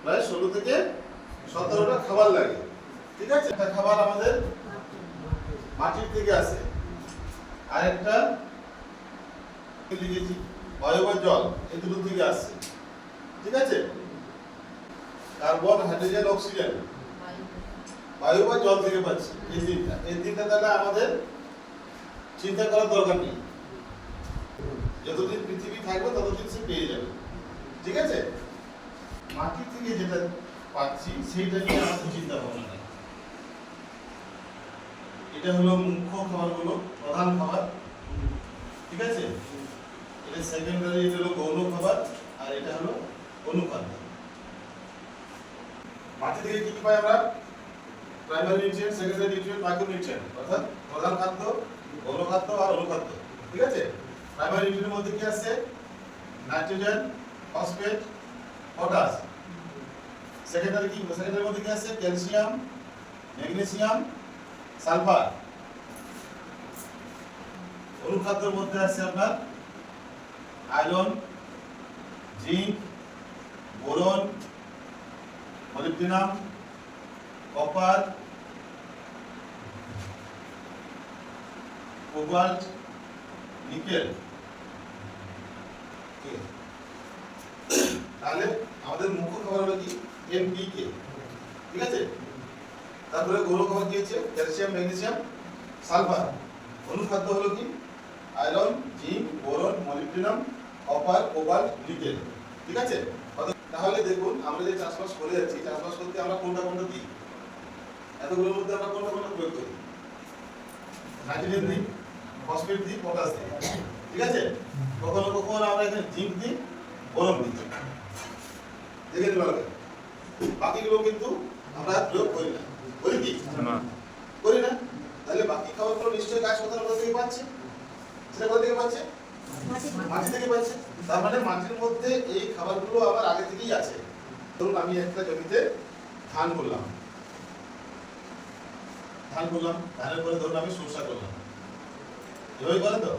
প্রায় 16 থেকে 17টা খাবার লাগে। ঠিক আছে, একটা খাবার আমাদের মাটির থেকে আসে, আরেকটা লিখেছি বায়ু বা জল, এই দুটো থেকে আসছে। ঠিক আছে, কার্বন, হাইড্রোজেন, অক্সিজেন বায়ু বা জল থেকে পাচ্ছি। এই তিনটা তাহলে আমাদের চিন্তা করার দরকার নেই, যতদিন পৃথিবী থাকবে ততদিন সে পেয়ে যাবে। ঠিক আছে, মাটি থেকে যেটা পাচ্ছি সেইটা নিয়ে আমাদের চিন্তা ভাবনা নেই। এটা হলো মুখ্য খাবারগুলো, প্রধান খাবার। ঠিক আছে, এটা সেকেন্ডারি, এটা হলো গৌণ খাবার, আর এটা হলো অনুখাদ্য। মাটি থেকে কি পাই আমরা? Primary nutrient, secondary nutrient, micro nutrient, অর্থাৎ প্রধান খাদ্য, গৌণ খাদ্য আর অনুখাদ্য। ঠিক আছে, প্রাইমারি নিউট্রিয়েন্টের মধ্যে কি আছে? Nitrogen, phosphate, potash. সেকেন্ডারি কি? সেকেন্ডারির মধ্যে কি আছে? Calcium, magnesium, sulphur. অনুখাদ্যের মধ্যে আছে আপনার iron, zinc, boron, molybdenum, copper, cobalt, nickel. তাহলে আমাদের মুখ্য খাবার হলো কি? এনপিকে। ঠিক আছে, তারপরে গৌণ খাবার কি আছে? Calcium, magnesium, sulphur. অনুখাদ্য হলো কি? Iron, zinc, boron, molybdenum, copper, cobalt, nickel. ঠিক আছে, তাহলে দেখুন আমরা যে চাষবাস করে যাচ্ছি, চাষবাস করতে আমরা কোনটা কোনটা দিই? এতগুলোর মধ্যে আমরা কোনটা কোনটা প্রয়োগ করি? নাইট্রোজেন দিই, ফসফেট দিই, পটাশ দিই। ঠিক আছে, কখনো কখনো আমরা এখানে জিঙ্ক দিই, বোরন দিই। দেখে নিতে পারবেন, বাকিগুলো কিন্তু আমরা প্রয়োগ করি না। করি কি? করি না। তাহলে বাকি খাবারগুলো নিশ্চয়ই গাছ কোথাও কোথা থেকে পাচ্ছে? সেটা কোথা থেকে পাচ্ছে? মাটি থেকে পাচ্ছে। তার মানে মাটির মধ্যে এই খাবারগুলো আমার আগে থেকেই আছে। ধরুন আমি একটা জমিতে ধান করলাম, ধানের পরে ধরুন আমি সরষা করলাম। এভাবে করেন তো?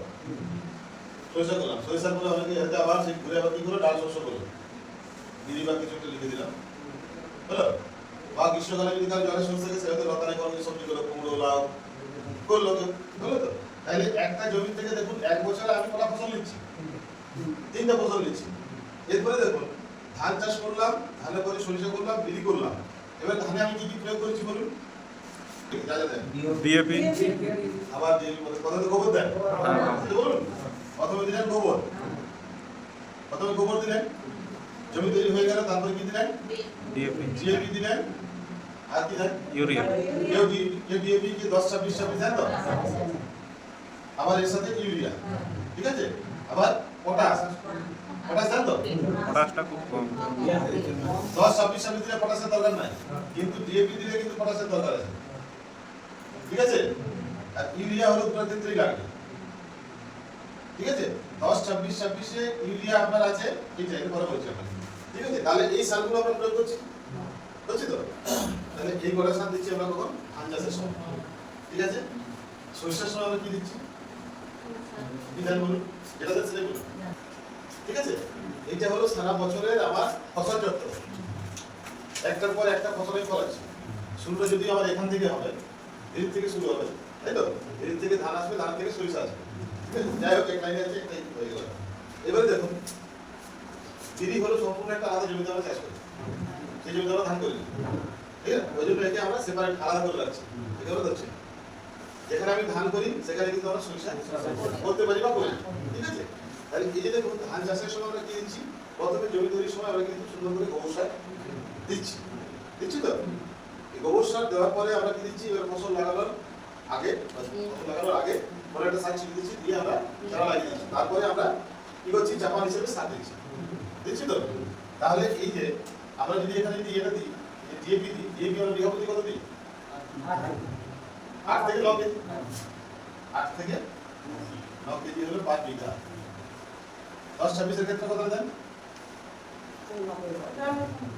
সরষা করলাম, সরিষার পরে অনেকে হয়তো আবার সেই ঘুরে আবার কি করলো? ডাল শস্য করলো, দিদি বা কিছু একটা লিখে দিলাম, হলো। বা গ্রীষ্মকালে যদি কারো জলের সমস্যা থাকে, সেটা লতানে কোনো সবজি করলো, কুমড়ো, লাউ করলো কেউ, হলো তো? তাহলে একটা জমি থেকে দেখুন এক বছরে আমি কটা ফসল নিচ্ছি? 3টা ফসল নিচ্ছি। এরপরে দেখুন ধান চাষ করলাম, ধানের পরে সরিষা করলাম, বিলি করলাম। এবার ধানে আমি কি কি প্রয়োগ করেছি বলুন? ডিএপি, আবার ডিএপি প্রথমে গোবর দেন, বলুন। প্রথমে দিলেন গোবর, দিলেন, জমি তৈরি হয়ে গেল। তারপরে কি দিলেন? ডিএপি দিলেন। আর কি দেন? ইউরিয়া। কেউ ডিএপি কি 10-26 দেন তো? আবার এর সাথে ইউরিয়া। ঠিক আছে, আবার পটাশ দেন তো? পটাশটা খুব কম। 10-26 দিলে পটাশের দরকার নাই, কিন্তু ডিএপি দিলে কিন্তু পটাশের দরকার আছে। ঠিক আছে, আর ইউরিয়া হলো দুটোর ক্ষেত্রেই লাগবে। ঠিক আছে, 10-26 ইউরিয়া আপনার আছে, এটা পরে বলছি আপনাকে। ঠিক আছে, তাহলে এই সারগুলো আমরা প্রয়োগ করছি তো? তাহলে এই কটা সার দিচ্ছি আমরা কখন? ধান চাষের সময়। ঠিক আছে, সরিষার সময় আমরা কি দিচ্ছি? কি ধান বলুন? যেটা দিচ্ছে বলুন। ঠিক আছে, এইটা হলো সারা বছরের আমার ফসল চক্র, একটার পর একটা ফসলের ফলাচ্ছি। শুরুটা যদি আমার এখান থেকে হবে, এর থেকে শুরু হবে, তাই তো? এর থেকে ধান আসবে, ধান থেকে সরিষা আসবে। ঠিক আছে, যাই হোক, এক লাইনে আছে, একটাই হয়ে গেল। এবারে দেখুন, দিদি হলো সম্পূর্ণ একটা আলাদা জমিতে আমরা চাষ করি, সেই জমিতে আমরা ধান করি। ঠিক আছে, ওই জন্য একে আমরা সেপারেট আলাদা করে রাখছি। ঠিক আছে, যেখানে আমি ধান করি সেখানে কিন্তু আমরা সরিষা করতে পারি বা করি। ঠিক আছে, তাহলে এই যে দেখুন ধান চাষের সময় আমরা কি দিচ্ছি? প্রথমে জমি তৈরির সময় আমরা কিন্তু সুন্দর করে গোবর সার দিচ্ছি তো? এই গোবর সার দেওয়ার পরে আমরা কি দিচ্ছি? এবার ফসল লাগানোর আগে পরে একটা সার ছিটিয়ে দিচ্ছি, দিয়ে আমরা চারা লাগিয়ে দিচ্ছি। তারপরে আমরা কি করছি? চাপান হিসেবে সার দিচ্ছি তো? তাহলে এই যে আমরা যদি এখানে যদি এটা দিই, ডিএপি আমরা বিঘা প্রতি কত দিই? 8 থেকে 9 কেজি। 8 থেকে 9 কেজি হলো 5 বিঘা। 10-26 এর ক্ষেত্রে কত দেন?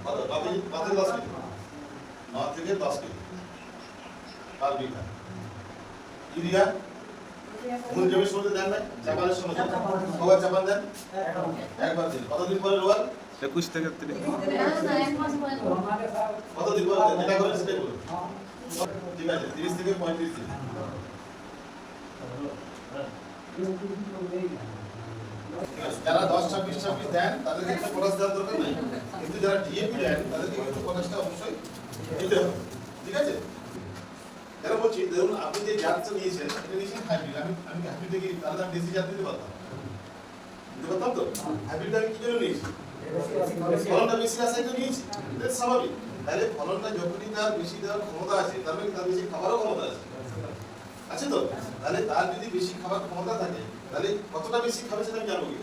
কত? 9 কেজি, 9 থেকে 10 কেজি। 9 থেকে 10 কেজি 5 বিঘা। ইউরিয়া মূল জমির সময় দেন না? চাপানের সময় কবার চাপান দেন? একবার দিন। কতদিন পরে রোয়ার? 21 থেকে 30। কত দিব যেটা করে সেটাই বলুন। ঠিক আছে 30 থেকে 35 দিন। যারা 10 26 26 দেন তাদেরকে একটা পটাশ দেওয়ার দরকার নাই, কিন্তু যারা ডিএপি দেন তাদেরকে কিন্তু পটাশটা অবশ্যই দিতে হবে। ঠিক আছে, যারা বলছি ধরুন আপনি যে জাতটা নিয়েছেন এটা নিয়েছেন হাইব্রিড, আমি হাইব্রিড থেকে তাহলে আমি দেশি জাত দিতে পারতাম তো। হাইব্রিডটা আমি কি জন্য নিয়েছি? ফলনটা বেশি আছে তো নিয়েছি, এটা স্বাভাবিক। তাহলে ফলনটা যখনই তার বেশি দেওয়ার ক্ষমতা আছে তার মানে তার বেশি খাবারও ক্ষমতা আছে তো। তাহলে তার যদি বেশি খাবার ক্ষমতা থাকে তাহলে কতটা বেশি খাবে সেটা আমি জানবো কি?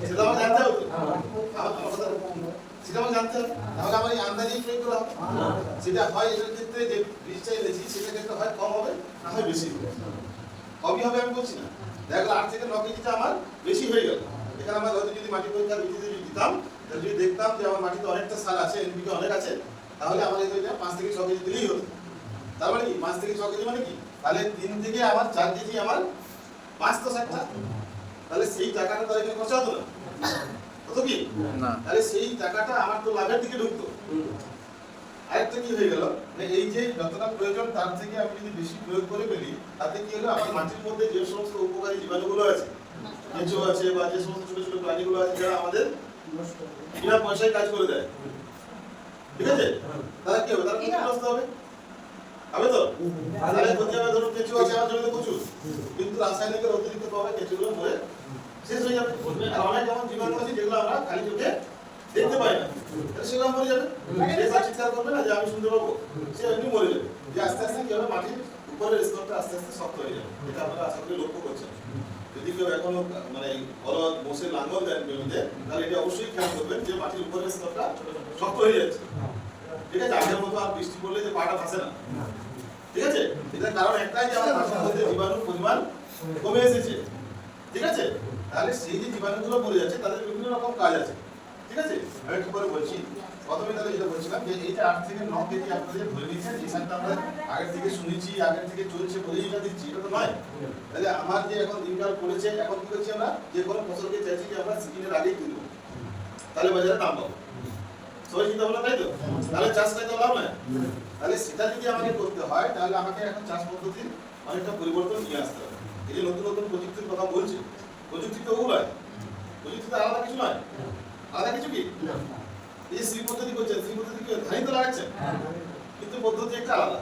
সেটা আমার জানতে হবে। সেটা আমার জানতে হবে, তাহলে আমার এই আন্দাজেই প্রয়োগ করা হবে। সেটা হয় এটার ক্ষেত্রে যে বীজটা এনেছি সেটার ক্ষেত্রে হয় কম হবে না হয় বেশি হবে। কমই হবে আমি বলছি না, দেখা গেল 8 থেকে 9 কেজিটা আমার বেশি হয়ে গেল। এখানে আমার হয়তো যদি মাটি পরীক্ষার ভিত্তিতে যদি দিতাম, তাহলে যদি দেখতাম যে আমার মাটিতে অনেকটা সার আছে, এনপিকে অনেক আছে, তাহলে আমার এই 5 থেকে 6 কেজি দিলেই হতো। তার মানে কি 5 থেকে 6 কেজি মানে কি? তাহলে 3 থেকে আমার 4 কেজি আমার 5 তো 60টা, তাহলে সেই টাকাটা তো এখানে খরচা হতো না, হতো কি না? তাহলে সেই টাকাটা আমার তো লাভের দিকে ঢুকতো। আরেকটা কি হয়ে গেল, মানে এই যে যতটা প্রয়োজন তার থেকে আমি যদি বেশি প্রয়োগ করে ফেলি, তাতে কি হলো আমার মাটির মধ্যে যে সমস্ত উপকারী জীবাণুগুলো আছে, কেঁচো আছে বা যে সমস্ত ছোট ছোট প্রাণীগুলো আছে যারা আমাদের বিনা পয়সায় কাজ করে দেয়, ঠিক আছে, তারা কি হবে? তারা ক্ষতিগ্রস্ত হবে তো। তাহলে ক্ষতি হবে, ধরুন কেঁচো আছে আমার জমিতে প্রচুর, কিন্তু রাসায়নিকের অতিরিক্ত প্রভাবে কেঁচোগুলো মরে শেষ হয়ে যাবে। আর অনেক এমন জীবাণু আছে যেগুলো আমরা খালি চোখে দেখতে পাই না, সেগুলো মরে যাবে। সে চিৎকার করবে না যে আমি শুনতে পাবো, সে এমনি মরে যাবে। যে আস্তে আস্তে কি হবে, মাটির উপরের স্তরটা আস্তে আস্তে শক্ত হয়ে যাবে। এটা আপনারা আশা করি লক্ষ্য করছেন। যদি কেউ এখনো মানে বড় বসে লাঙ্গল দেন জমিতে, তাহলে এটা অবশ্যই খেয়াল করবেন যে মাটির উপরের স্তরটা শক্ত হয়ে যাচ্ছে। ঠিক আছে, আগের মতো আর বৃষ্টি পড়লে যে পাটা ভাসে না, ঠিক আছে, এটার কারণ একটাই যে আমার মাটির মধ্যে জীবাণুর পরিমাণ কমে এসেছে। ঠিক আছে, তাহলে সেই যে জীবাণুগুলো মরে যাচ্ছে তাদের বিভিন্ন রকম কাজ আছে। ঠিক আছে, আমি একটু পরে বলছি। প্রথমে তাহলে যেটা বলছিলাম যে এই যে 8 থেকে 9 কেজি আপনাদের ধরে নিয়েছেন, এই সারটা আমরা আগের থেকে শুনেছি, আগের থেকে চলছে বলেই এটা দিচ্ছি, এটা তো নয়। তাহলে আমার যে এখন দিনকাল পড়েছে, এখন কি করছি আমরা, যে কোনো ফসলকে চাইছি যে আমরা সিজনের আগেই তুলবো, তাহলে বাজারে দাম পাবো। সবাই চিন্তা ভাবনা, তাই তো? তাহলে চাষ করতে লাভ নাই। তাহলে সেটা যদি আমাকে করতে হয়, তাহলে আমাকে এখন চাষ পদ্ধতির অনেকটা পরিবর্তন নিয়ে আসতে হবে। এই যে নতুন নতুন প্রযুক্তির কথা বলছি, প্রযুক্তি তো ওগুলো নয়, প্রযুক্তি তো আলাদা কিছু নয়। আলাদা কিছু কি? এই যে শ্রী পদ্ধতি করছেন, শ্রী পদ্ধতি কি ধানই তো লাগাচ্ছেন, কিন্তু পদ্ধতি একটা আলাদা।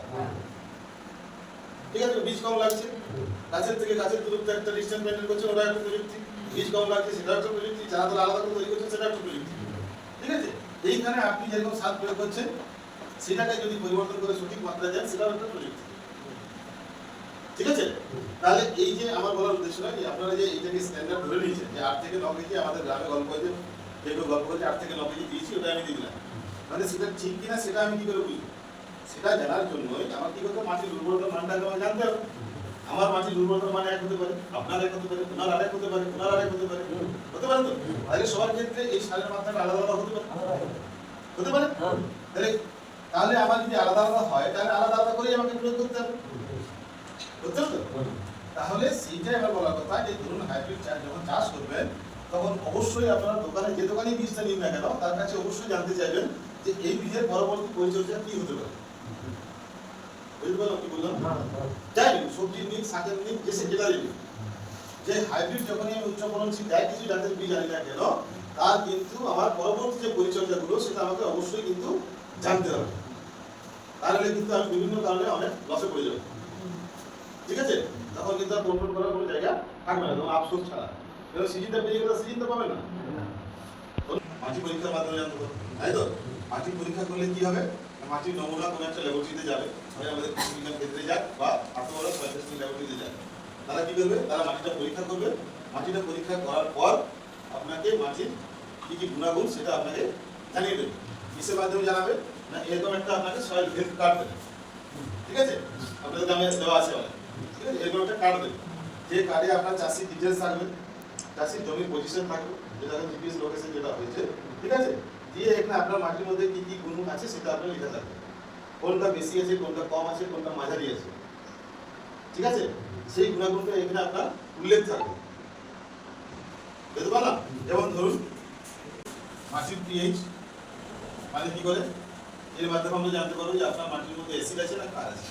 ঠিক আছে, বীজ কম লাগছে, গাছের থেকে গাছের দূরত্ব একটা ডিসটেন্স মেনটেন করছেন, ওটা একটা প্রযুক্তি। বীজ কম লাগছে, সেটা একটা প্রযুক্তি। চারা তো আলাদা করে তৈরি করছেন, সেটা একটা প্রযুক্তি। ঠিক আছে, এইখানে আপনি যেরকম সার প্রয়োগ করছেন সেটাকে যদি পরিবর্তন করে সঠিক মাত্রা দেন, সেটাও একটা প্রযুক্তি। ঠিক আছে, তাহলে এই যে আমার বলার উদ্দেশ্য না যে আপনারা যে এইটাকে স্ট্যান্ডার্ড ধরে নিয়েছেন যে 8 থেকে 9 কেজি আমাদের গ্রামে গল্প হয়েছে, কেউ গল্প করেছে 8 থেকে 9 কেজি দিয়েছি, ওটা আমি দিয়ে দিলাম, মানে সেটা ঠিক কিনা সেটা আমি কি করে বুঝবো? সেটা জানার জন্যই আমার কি করতে, মাটির উর্বরতার মানটাকে আমাকে জানতে হবে। আমার মাটির উর্বরতার মান এক হতে পারে, আপনার এক হতে পারে, ওনার আরেক হতে পারে, ওনার আরেক হতে পারে, হতে পারে তো। তাহলে সবার ক্ষেত্রে এই সারের মাত্রাটা আলাদা আলাদা হতে পারে, হতে পারে। তাহলে আমার যদি আলাদা আলাদা হয়, তাহলে আলাদা আলাদা করেই আমাকে প্রয়োগ করতে হবে, বুঝতে তো? তাহলে সেইটাই আমার বলার কথা যে ধরুন হাইব্রিড যখন চাষ করবেন, তখন অবশ্যই আপনারা দোকানে যে দোকানে বীজটা নিন না কেন, তার কাছে অবশ্যই জানতে চাইবেন যে এই বীজের পরবর্তী পরিচর্যা কি হতে পারে। বুঝতে পারলাম কি বললাম? যাই সবজি নিন, শাকের নিন, যেটা নিন, যে হাইব্রিড যখনই আমি উচ্চ ফলনশীল যাই কিছু জাতের বীজ আনি না কেন, তার কিন্তু আমার পরবর্তী যে পরিচর্যাগুলো সেটা আমাকে অবশ্যই কিন্তু জানতে হবে। তাহলে কিন্তু আমি বিভিন্ন কারণে অনেক লসে পড়ে যাবো। ঠিক আছে, তখন কিন্তু আর কন্ট্রোল করার কোনো জায়গা থাকবে না, তখন আফসোস ছাড়া। এবার সিজনটা পেয়ে গেলে সিজনটা পাবে না। মাটি পরীক্ষার মাধ্যমে জানতে হবে, তাই তো? মাটি পরীক্ষা করলে কি হবে, মাটির নমুনা কোনো একটা ল্যাবরেটরিতে যাবে, হয় আমাদের কৃষি বিজ্ঞান ক্ষেত্রে যাক বা আত্মবড় সায়েন্টিফিক ল্যাবরেটরিতে যাক। তারা কি করবে, তারা মাটিটা পরীক্ষা করবে। মাটিটা পরীক্ষা করার পর আপনাকে মাটির কি কি গুণাগুণ সেটা আপনাকে জানিয়ে দেবে। কিসের মাধ্যমে জানাবে না, এরকম একটা আপনাকে সয়েল হেলথ কার্ড দেবে। ঠিক আছে, আপনাদের গ্রামে দেওয়া আছে অনেক। ঠিক আছে, এরকম একটা কার্ড দেবে, যে কার্ডে আপনার চাষির ডিটেলস থাকবে, চাষির জমির পজিশন থাকবে, যেটা জিপিএস লোকেশন যেটা হয়েছে। ঠিক আছে, দিয়ে এখানে আপনার মাটির মধ্যে কি কি গুণ আছে সেটা আপনার লেখা থাকবে, কোনটা বেশি আছে, কোনটা কম আছে, কোনটা মাঝারি আছে। ঠিক আছে, সেই গুণাগুণটা এখানে আপনার উল্লেখ থাকবে। বুঝতে পারলাম? যেমন ধরুন মাটির পিএইচ মানে কি করে এর মাধ্যমে আমরা জানতে পারবো যে আপনার মাটির মধ্যে অ্যাসিড আছে না ক্ষার আছে।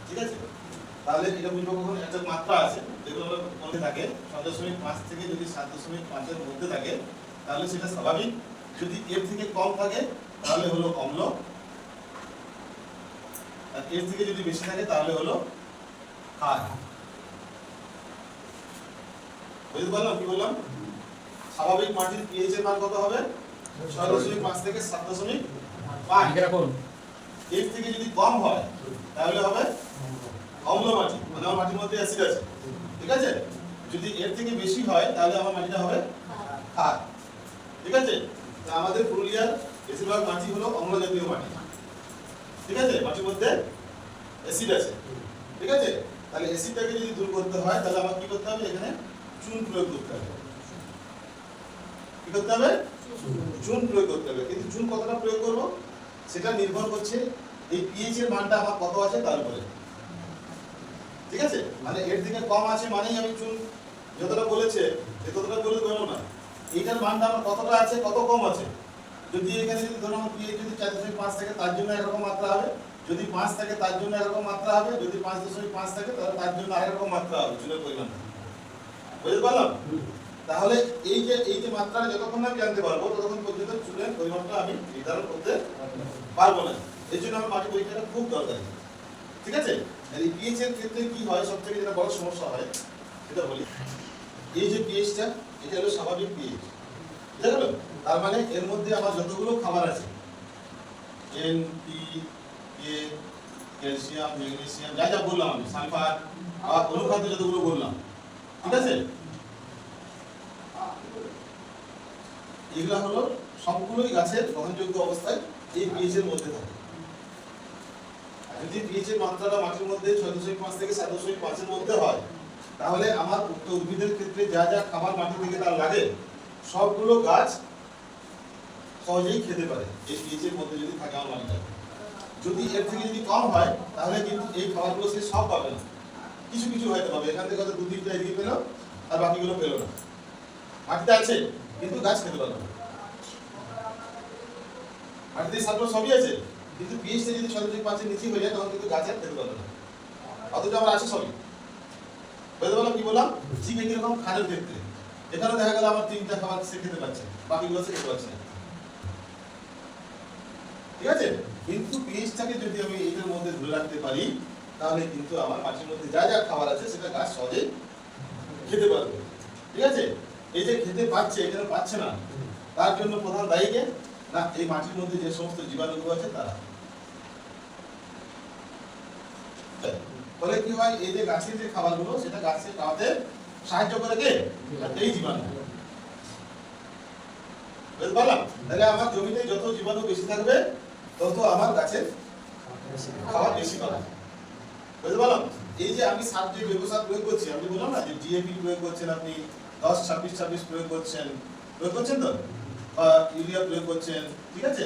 ঠিক আছে, তাহলে এটা বুঝবো কখন একটা মাত্রা আছে যেগুলো আমরা মধ্যে থাকে 6.5 থেকে যদি 7.5 এর মধ্যে থাকে তাহলে সেটা স্বাভাবিক, যদি এর থেকে কম থাকে তাহলে হলো অম্ল, আর এর থেকে যদি বেশি থাকে তাহলে হলো ক্ষার। বুঝতে পারলাম কি বললাম? স্বাভাবিক মাটির পিএইচ এর মান কত হবে? 6.5 থেকে 7.5। এর থেকে যদি কম হয় তাহলে হবে অম্ল মাটি, মানে আমার মাটির মধ্যে অ্যাসিড আছে। ঠিক আছে, যদি এর থেকে বেশি হয় তাহলে আমার মাটিটা হবে ক্ষার। ঠিক আছে, তা আমাদের পুরুলিয়ার বেশিরভাগ মাটি হলো অম্ল জাতীয় মাটি। ঠিক আছে, মাটির মধ্যে অ্যাসিড আছে। ঠিক আছে, তাহলে অ্যাসিডটাকে যদি দূর করতে হয় তাহলে আমার কি করতে হবে? এখানে চুন প্রয়োগ করতে হবে। কি করতে হবে? চুন প্রয়োগ করতে হবে। কিন্তু চুন কতটা প্রয়োগ করব সেটা নির্ভর করছে এই পিএইচ এর মানটা আমার কত আছে তার উপরে। ঠিক আছে, মানে এর থেকে কম আছে মানেই আমি চুন যতটা বলেছে ততটা বলে দেবো না, এইটার মানটা আমার কতটা আছে কত কম আছে। যদি এখানে যদি ধরো আমার পিএইচ যদি 4.5 থাকে তার জন্য একরকম মাত্রা হবে, যদি 5 থাকে তার জন্য একরকম মাত্রা হবে, যদি 5.5 থাকে তাহলে তার জন্য আরেকরকম মাত্রা হবে চুনের পরিমাণ। বুঝতে পারলাম? তাহলে এই যে মাত্রাটা যতক্ষণ না আমি জানতে পারবো ততক্ষণ পর্যন্ত চুনের পরিমাণটা আমি নির্ধারণ করতে পারবো না। এই জন্য আমার মাটি পরীক্ষাটা খুব দরকারি। ঠিক আছে, এই পিএইচ এর ক্ষেত্রে কি হয় সবথেকে যেটা বড় সমস্যা হয় সেটা বলি। এই যে পিএইচটা এটা হলো স্বাভাবিক পিএইচ, বুঝা গেল? তার মানে এর মধ্যে আমার যতগুলো খাবার আছে N P K calcium magnesium যা যা বললাম আমি, সালফার আর অনুখাদ্য যতগুলো বললাম, ঠিক আছে, এগুলা হলো সবগুলোই গাছের গ্রহণযোগ্য অবস্থায় এই পিএইচ এর মধ্যে থাকে। যদি পিএইচ এর মাত্রাটা মাটির মধ্যে 6.5 থেকে 7.5 এর মধ্যে হয় তাহলে আমার উদ্ভিদের ক্ষেত্রে যা যা খাবার মাটি থেকে তার লাগে সবগুলো গাছ সহজেই খেতে পারে এই পিএইচ এর মধ্যে যদি থাকে আমার মাটিটা। যদি এর থেকে যদি কম হয় তাহলে কিন্তু এই খাবারগুলো সে সব পাবে না, কিছু কিছু হয়তো পাবে, এখান থেকে হয়তো 2-3টা এদিকে পেলো আর বাকিগুলো পেলো না। মাটিতে আছে কিন্তু গাছ খেতে পারবে না। মাটিতে সারগুলো সবই আছে কিন্তু পিএইচটা যদি 6.5 এর নিচে হয়ে যায় তখন কিন্তু গাছ আর খেতে পারবে না, অথচ আমার আছে সবই। বুঝতে পারলাম কি বললাম? ঠিক একই রকম খাদ্যের ক্ষেত্রে এখানে দেখা গেল আমার 3টা খাবার সে খেতে পারছে, বাকিগুলো সে খেতে পারছে না। ঠিক আছে, কিন্তু পিএইচটাকে যদি আমি এটার মধ্যে ধরে রাখতে পারি তাহলে কিন্তু আমার মাটির মধ্যে যা যা খাবার আছে সেটা গাছ সহজে খেতে পারবে। ঠিক আছে, এই যে খেতে পাচ্ছে এখানে পাচ্ছে না তার জন্য প্রধান দায়ী কে? না, এই মাটির মধ্যে যে সমস্ত জীবাণুগুলো আছে তারা। ফলে কি হয়, এই যে গাছের যে খাবারগুলো সেটা গাছে খাওয়াতে সাহায্য করে কে? এই জীবাণু। বুঝতে পারলাম? তাহলে আমার জমিতে যত জীবাণু বেশি থাকবে তত আমার গাছের খাবার বেশি পাবে। বুঝতে পারলাম? এই যে আমি সার যে জৈব সার প্রয়োগ করছি, আমি বললাম না যে ডিএপি প্রয়োগ করছেন আপনি, 10-26-26 প্রয়োগ করছেন তো, বা ইউরিয়া প্রয়োগ করছেন, ঠিক আছে,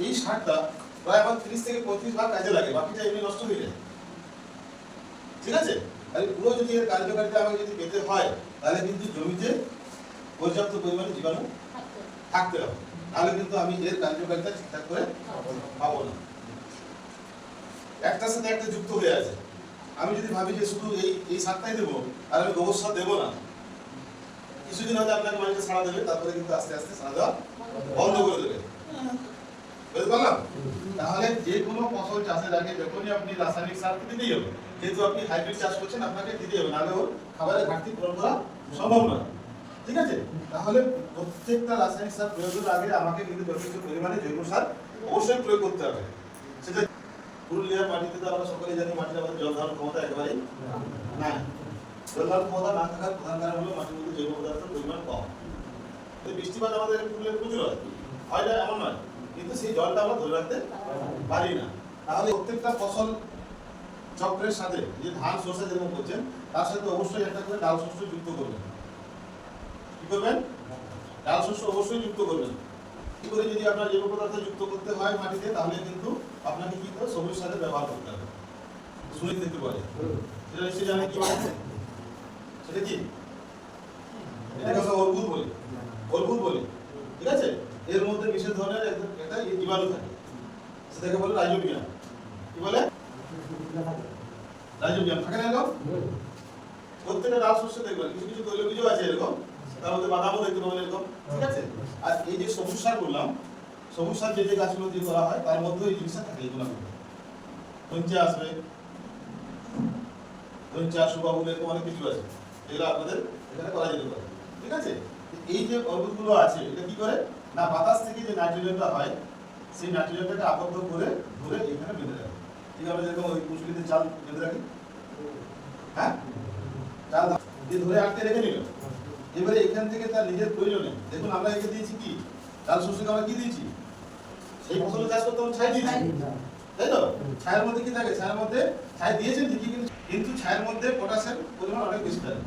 এই সারটা প্রায় আমার 30 থেকে 35 ভাগ কাজে লাগে, বাকিটা এমনি নষ্ট হয়ে যায়। ঠিক আছে, তাহলে পুরো যদি এর কার্যকারিতা আমাকে যদি পেতে হয় তাহলে কিন্তু জমিতে পর্যাপ্ত পরিমাণে জীবাণু থাকতে হবে, তাহলে কিন্তু আমি এর কার্যকারিতা ঠিকঠাক করে পাবো না। একটার সাথে একটা যুক্ত হয়ে আছে। আমি যদি ভাবি যে শুধু এই সারটাই দেবো আর আমি গোবর সার দেবো না, কিছুদিন হয়তো আপনাকে মাটিতে সাড়া দেবে, তারপরে কিন্তু আস্তে আস্তে সাড়া দেওয়া বন্ধ করে দেবে। বুঝতে পারলাম? তাহলে যে কোনো ফসল চাষের আগে যখনই আপনি রাসায়নিক সার দিতেই হবে, যেহেতু আপনি হাইব্রিড চাষ করছেন আপনাকে দিতেই হবে, নাহলে ওর খাবারের ঘাটতি পূরণ করা সম্ভব নয়। ঠিক আছে, তাহলে প্রত্যেকটা রাসায়নিক সার প্রয়োগের আগে আমাকে কিন্তু যথেষ্ট পরিমাণে জৈব সার অবশ্যই প্রয়োগ করতে হবে। সেটা পুরুলিয়ার মাটিতে তো আমরা সকলে জানি মাটির আমাদের জল ধারণ ক্ষমতা একেবারেই নাই। জল ধারণ ক্ষমতা না থাকার প্রধান কারণ হলো মাটির মধ্যে জৈব পদার্থের পরিমাণ কম। বৃষ্টিপাত আমাদের পুরুলিয়ায় প্রচুর হয় না এমন নয়, কিন্তু সেই জলটা আমরা ধরে রাখতে পারি না। তাহলে প্রত্যেকটা ফসল চক্রের সাথে যে ধান সরষে যেরকম করছেন তার সাথে অবশ্যই একটা করে ডাল শস্য যুক্ত করবেন। কি করবেন? ডাল শস্য অবশ্যই যুক্ত করবেন। কি করে যদি আপনার জৈব পদার্থ যুক্ত করতে হয় মাটিতে, তাহলে কিন্তু আপনাকে কি করে সবুজ সারের ব্যবহার করতে হবে। শুনে দেখতে পারে সেটা নিশ্চয়ই জানে কি বলে, সেটা কি? এটাকে আমরা অর্বুদ বলি। ঠিক আছে? এর মধ্যে বিশেষ ধরনের একটা জীবাণু থাকে, সেটাকে বলে রাইজোবিয়াম। কি বলে? রাইজোবিয়াম থাকে না এরকম? প্রত্যেকটা ডাল শস্য দেখবেন কিছু কিছু তৈলবীজও আছে এরকম, তার মধ্যে বাদামও দেখতে পাবেন এরকম, ঠিক আছে? আর এই যে সবুজ সার বললাম, সবুজ সার যে যে গাছগুলো দিয়ে করা হয় তার মধ্যে এই জিনিসটা থাকে, এগুলো ধঞ্চা আসবে, ধঞ্চা সুবাবুল এরকম অনেক কিছু আছে, এগুলো আপনাদের এখানে করা যেতে পারে, ঠিক আছে? এই যে অর্বুদগুলো আছে এটা কি করে না, বাতাস থেকে যে নাইট্রোজেনটা হয় সেই নাইট্রোজেনটাকে আবদ্ধ করে ধরে এখানে বেঁধে রাখে। ঠিক আছে, যেরকম ওই কুচুরিতে চাল বেঁধে রাখি, হ্যাঁ, চাল দিয়ে ধরে আটকে রেখে নিল। এবারে এখান থেকে তার নিজের প্রয়োজনে দেখুন আমরা একে দিয়েছি কি, চাল শস্যকে আমরা কি দিয়েছি, সেই ফসলের চাষ করতে আমরা ছাই দিয়েছি, তাই তো? ছায়ের মধ্যে কি থাকে, ছায়ের মধ্যে ছাই দিয়েছেন ঠিকই, কিন্তু ছায়ের মধ্যে পটাশের পরিমাণ অনেক বেশি থাকে।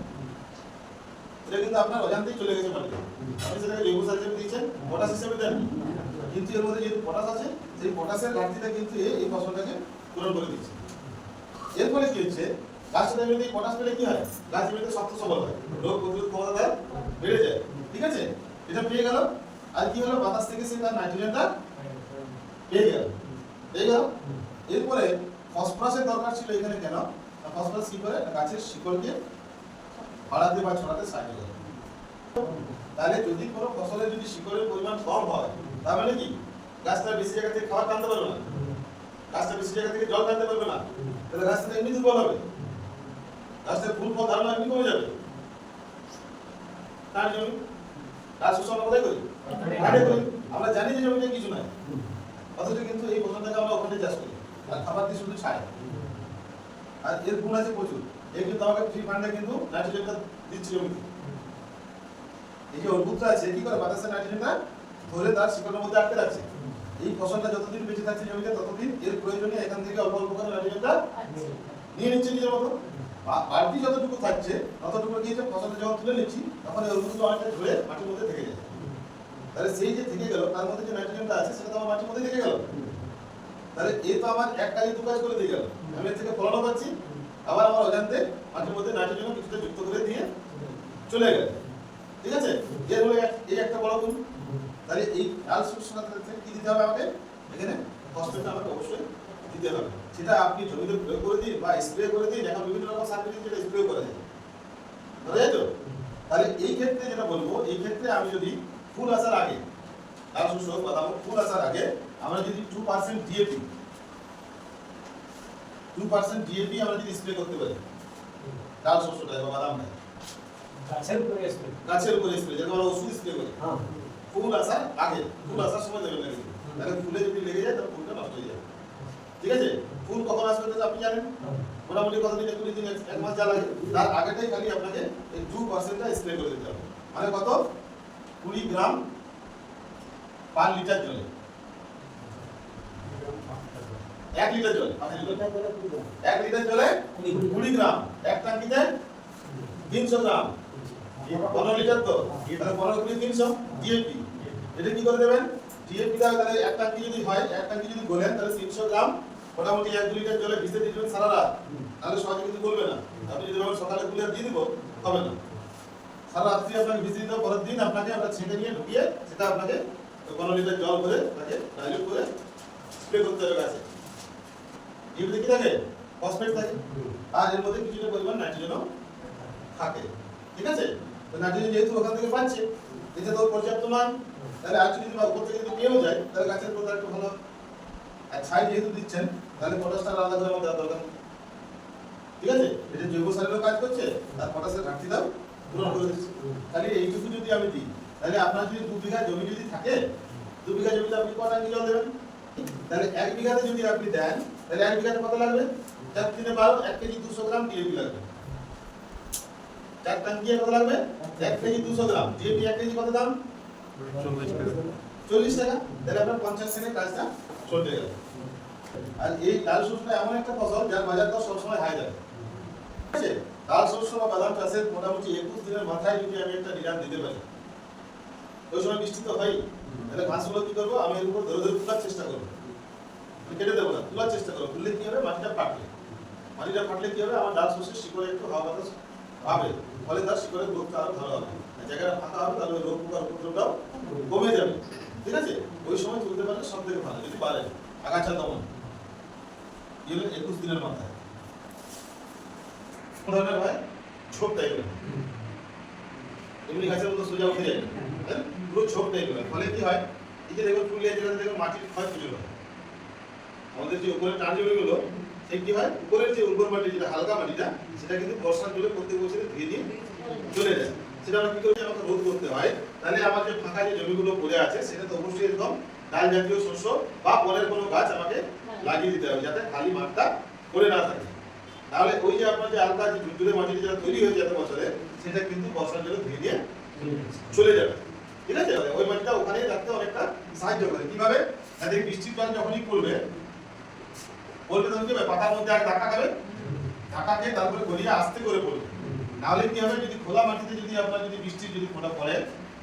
এটা কিন্তু আপনার অজান্তেই চলে গেছে মাটিতে, আপনি সেটাকে জৈব সার হিসেবে দিয়েছেন, পটাশ হিসেবে দেন, কিন্তু এর মধ্যে যেহেতু পটাশ আছে সেই পটাশের ঘাটতিটা কিন্তু এই ফসলটাকে পূরণ করে দিচ্ছে। এর ফলে কি হচ্ছে, গাছটা এমনিতে পটাশ পেলে কি হয়, গাছ এমনিতে শক্ত সবল হয়, রোগ প্রতিরোধ ক্ষমতা বেড়ে যায়, ঠিক আছে? এটা পেয়ে গেল। আর কি হলো, বাতাস থেকে সে তার নাইট্রোজেনটা পেয়ে গেল। এরপরে ফসফরাসের দরকার ছিল এখানে, কেন? ফসফরাস কি করে, গাছের শিকড়কে বাড়াতে বা ছড়াতে সাহায্য করে। তাহলে যদি কোনো ফসলের যদি শিকড়ের পরিমাণ কম হয়, তার মানে কি গাছটা বেশি জায়গা থেকে খাবার টানতে পারবে না, গাছটা বেশি জায়গা থেকে জল টানতে পারবে না, তাহলে গাছটা এমনি দুর্বল হবে, গাছের ফুল ফল ধারণা এমনি কমে যাবে। তার জমি গাছ শোষণ আমরা কোথায় করি, মাঠে করি, আমরা জানি যে জমিতে কিছু নাই, অথচ কিন্তু এই ফসলটাকে আমরা ওখানে চাষ করি আর খাবার দিয়ে শুধু ছাই। আর এর গুণ আছে প্রচুর, এই কিন্তু আমাকে ফ্রি ফান্ডে কিন্তু নাইট্রোজেনটা দিচ্ছে জমিতে। এই যে অর্বুদটা আছে কি করে, বাতাসের নাইট্রোজেনটা ধরে তার শিকড়ের মধ্যে আটকে রাখছে। এই ফসলটা যতদিন বেঁচে থাকছে জমিতে ততদিন এর প্রয়োজনে এখান থেকে অল্প অল্প করে নাইট্রোজেনটা নিয়ে নিচ্ছে নিজের মতো। বাড়তি যতটুকু থাকছে ততটুকু গিয়েছে ফসলটা যখন তুলে নিচ্ছি তখন এই অর্বুদগুলো অনেকটা ধরে মাটির মধ্যে থেকে যায়। তাহলে সেই যে থেকে গেল তার মধ্যে যে নাইট্রোজেনটা আছে সেটা তো আমার মাটির মধ্যে থেকে গেল। তাহলে এই তো আমার এক কাজে দু কাজ করে দিয়ে গেল, আমি এর থেকে ফলনও পাচ্ছি, আবার আমার অজান্তে মাটির মধ্যে নাইট্রোজেন কিছুটা যুক্ত করে দিয়ে চলে গেল, ঠিক আছে? এর হলো এই একটা বড় গুণ। তাহলে এই ডাল শস্যের ক্ষেত্রে কি দিতে হবে আমাকে, এখানে ফসফেটটা আমাকে অবশ্যই দিতে হবে। সেটা আপনি জমিতে প্রয়োগ করে দিন বা স্প্রে করে দিন, এখন বিভিন্ন রকম সার পেয়েছি যেটা স্প্রে করা যায়, বুঝা যায় তো? তাহলে এই ক্ষেত্রে যেটা বলবো, এই ক্ষেত্রে আমি যদি ফুল আসার আগে, ডাল শস্য বাদাম ফুল আসার আগে আমরা যদি 2% ডিএপি 2% ডিএপি আমরা যদি স্প্রে করতে পারি ডাল শস্যটায় বা বাদামটায়, গাছের উপরে স্প্রে, যেরকম আমরা ওষুধ স্প্রে করি ফুল আসার আগে, ফুল আসার সময় দেবেন না কিন্তু, তাহলে ফুলে যদি লেগে যায় তাহলে ফুলটা নষ্ট হয়ে যাবে, ঠিক আছে? ফুল কখন আসবে তো আপনি জানেন, মোটামুটি কতদিন 20 দিন 1 মাস যা লাগে, তার আগেটাই খালি আপনাকে এই 2%টা স্প্রে করে দিতে হবে। মানে কত, 20 গ্রাম পার লিটার জলে, 1 লিটার জলে 1 লিটার জলে 20 গ্রাম, এক ট্যাঙ্কিতে 300 গ্রাম, 15 লিটার তো, তাহলে 15 × 300 ডিএপি। এটা কি করে দেবেন, ডিএপিটা তাহলে এক ট্যাঙ্কি যদি হয়, এক ট্যাঙ্কি যদি গোলেন তাহলে 300 গ্রাম মোটামুটি 1-2 লিটার জলে ভিজতে দিবেন সারা রাত, তাহলে সহজে কিন্তু গলবে না। আপনি যদি ভাবেন সকালে গুলে দিয়ে দিব, হবে না, সারা রাত্রি আপনাকে ভিজিয়ে দিতে, পরের দিন আপনাকে আমরা ছেঁকে নিয়ে ঢুকিয়ে সেটা আপনাকে 15 লিটার জল করে তাকে ডাইলিউট করে স্প্রে করতে হবে গাছে। ডিএপিতে কি থাকে, ফসফেট থাকে, আর এর মধ্যে কিছুটা পরিমাণ নাইট্রোজেনও থাকে, ঠিক আছে? তো নাইট্রোজেন যেহেতু ওখান থেকে পাচ্ছে, এটা তো পর্যাপ্ত নয়, তাহলে আর যদি উপর থেকে যদি পেয়েও যায় তাহলে গাছের গ্রোথ একটু ভালো। আর ছাই যেহেতু দিচ্ছেন তাহলে পটাশটা আলাদা করে আমাদের দেওয়ার দরকার, ঠিক আছে? এটা জৈব সারেরও কাজ করছে আর পটাশের ঘাটতিটাও পূরণ করে দিচ্ছে। তাহলে এইটুকু যদি আমি দিই, তাহলে আপনার যদি 2 বিঘা জমি যদি থাকে, 2 বিঘা জমিতে আপনি কত ট্যাঙ্কি জল দেবেন? তাহলে 1 বিঘাতে যদি আপনি দেন তাহলে 1 বিঘাতে কত লাগবে, 4 × 3 = 12, 1 কেজি 200 গ্রাম ডিএপি লাগবে। 4 ট্যাঙ্কি কত লাগবে, 1 কেজি 200 গ্রাম ডিএপি। 1 কেজি কত দাম, 40 টাকা। তাহলে আপনার 50 সেকেন্ড কাজটা চলতে গেল। আর এই ডাল শস্যটা এমন একটা ফসল যার বাজার দর সবসময় হাই যায়, ঠিক আছে? ডাল শস্য বা বাদাম চাষের মোটামুটি 21 দিনের মাথায় যদি আমি একটা রিটার্ন দিতে পারি, ওই সময় বৃষ্টি তো হয়, তাহলে ঘাসগুলো কি করবো, আমি এর উপর ধরে ধরে তোলার চেষ্টা করবো, কেটে দেবো না, তোলার চেষ্টা করবো। তুললে কি হবে, মাটিটা ফাটলে কি হবে, আমার ডাল শস্যের শিকড়ে একটু হাওয়া বাতাস পাবে, ফলে তার শিকড়ের গ্রোথটা আরো ভালো হবে। জায়গাটা ফাঁকা হবে তাহলে রোগ পোকার উপদ্রবটাও কমে যাবে। ঠিক আছে, ওই সময় তুলতে পারলে সব থেকে ভালো। যদি পারেন আগাছা দমন, কি হলো 21 দিনের মাথায় কোন ধরনের হয় ছোপ টাইপের, এমনি গাছের মতো সোজা উঠে যায় না, পুরো ছোপ টাইপের হয়। ফলে কি হয়, এই যে দেখো পুরুলিয়া জেলাতে দেখো মাটির ক্ষয় প্রচুর হয়। আমাদের যে উপরে টান জমিগুলো, সেই কি হয়, উপরের যে উর্বর মাটি যেটা হালকা মাটিটা, সেটা কিন্তু বর্ষার জলে প্রত্যেক বছরে ধুয়ে দিয়ে চলে যায়। সেটা আমরা কি করছি, আমাকে রোধ করতে হয়। তাহলে আমার যে ফাঁকা যে জমিগুলো পড়ে আছে, সেটা তো অবশ্যই এরকম ডাল জাতীয় শস্য বা পরের কোনো গাছ আমাকে লাগিয়ে দিতে হবে, যাতে খালি মাঠটা পড়ে না থাকে। তাহলে ওই যে আপনার যে হালকা যে ঝুরঝুরে মাটি যেটা তৈরি হয়েছে এত বছরে, সেটা কিন্তু বর্ষার জলে ধুয়ে দিয়ে চলে যাবে। ঠিক আছে, ওই মাটিটা ওখানেই রাখতে অনেকটা সাহায্য করে। কিভাবে, যাতে বৃষ্টির জল যখনই পড়বে তখন কি হবে, পাতার মধ্যে আগে ধাক্কা খাবে, ধাক্কা খেয়ে তারপরে গড়িয়ে আস্তে করে পড়বে। নাহলে কি হবে, যদি খোলা মাটিতে যদি আপনার যদি বৃষ্টির যদি ফোঁটা পড়ে,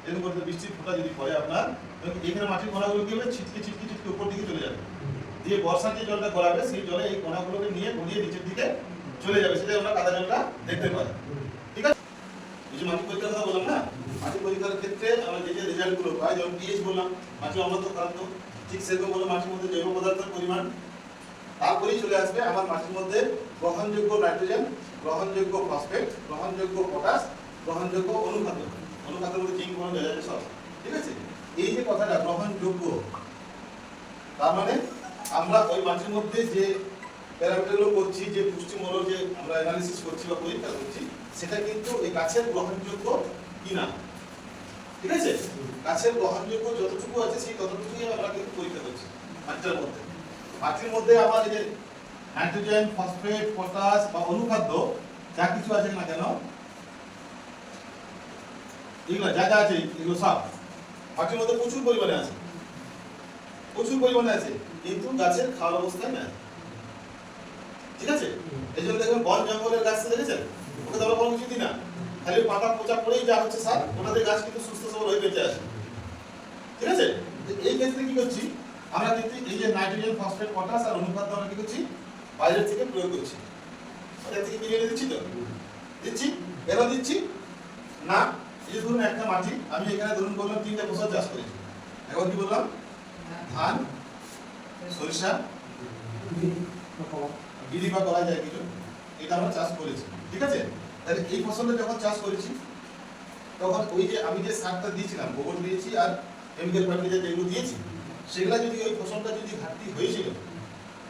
এরকম করতে বৃষ্টির ফোঁটা যদি পড়ে আপনার, এখানে মাটির কণাগুলো কি হবে, ছিটকে ছিটকে ছিটকে উপর দিকে চলে যাবে। দিয়ে বর্ষার যে জলটা গড়াবে, সেই জলে এই কণাগুলোকে নিয়ে গড়িয়ে নিচের দিকে চলে যাবে। সেটাই আমরা কাদা জলটা দেখতে পাই। ঠিক আছে, এই যে মাটি পরীক্ষার কথা বললাম না, মাটি পরীক্ষার ক্ষেত্রে আমরা যে যে রেজাল্টগুলো পাই, যেমন পিএইচ বললাম, মাটির অম্লত্ব খাদ্য, ঠিক সেরকম হলো মাটির মধ্যে জৈব পদার্থের পরিমাণ। তারপরেই চলে আসবে আমার মাটির মধ্যে গ্রহণযোগ্য নাইট্রোজেন, গ্রহণযোগ্য ফসফেট, গ্রহণযোগ্য পটাশ, গ্রহণযোগ্য অনুখাদ্য। অনুখাদ্যের মধ্যে জিঙ্ক বলন যাবে সব। ঠিক আছে, এই যে কথাটা গ্রহণযোগ্য, তার মানে আমরা ওই মাটির মধ্যে যে প্যারামিটারগুলো করছি, যে পুষ্টিমূলক যে আমরা অ্যানালিসিস করছি বা পরীক্ষা করছি, সেটা কিন্তু এই গাছের গ্রহণযোগ্য কিনা। ঠিক আছে, গাছের গ্রহণযোগ্য যতটুকু আছে সেই ততটুকুই আমরা কিন্তু পরীক্ষা করছি মাটির মধ্যে। মাটির মধ্যে আমার এই যে নাইট্রোজেন, ফসফেট, পটাশ বা অনুখাদ্য যা কিছু আছে না কেন, এগুলো যা যা আছে এগুলো সব মাটির মধ্যে প্রচুর পরিমাণে আছে, প্রচুর পরিমাণে আছে, কিন্তু গাছের খাওয়ার অবস্থায় না। ঠিক আছে, এই জন্য দেখবেন বন জঙ্গলের গাছ দেখেছেন, ওকে তো আমরা কোনো কিছু দিই না, খালি পাতা পচা পড়েই যা হচ্ছে সার, ওনাদের গাছ কিন্তু সুস্থ সবল হয়ে বেঁচে আছে। ঠিক আছে, এই ক্ষেত্রে কি করছি আমরা, কিন্তু এই যে নাইট্রোজেন, ফসফেট, পটাশ আর অনুখাদ্য আমরা কি করছি, বাইরে থেকে প্রয়োগ করছি। ওদের থেকে কিনে এনে দিচ্ছি, তো দিচ্ছি, কেন দিচ্ছি না, এই যে ধরুন একটা মাটি, আমি এখানে ধরুন বললাম 3টে ফসল চাষ করেছি। এখন কি বললাম, ধান, সরিষা, বিড়ি বা করা যায় কিছু, এটা আমরা চাষ করেছি। ঠিক আছে, তাহলে এই ফসলটা যখন চাষ করেছি, তখন ওই যে আমি যে সারটা দিয়েছিলাম, গোবর দিয়েছি আর কেমিক্যাল ফার্টিলাইজার যেগুলো দিয়েছি, সেগুলা যদি ওই ফসলটা যদি ঘাটতি হয়েছিল,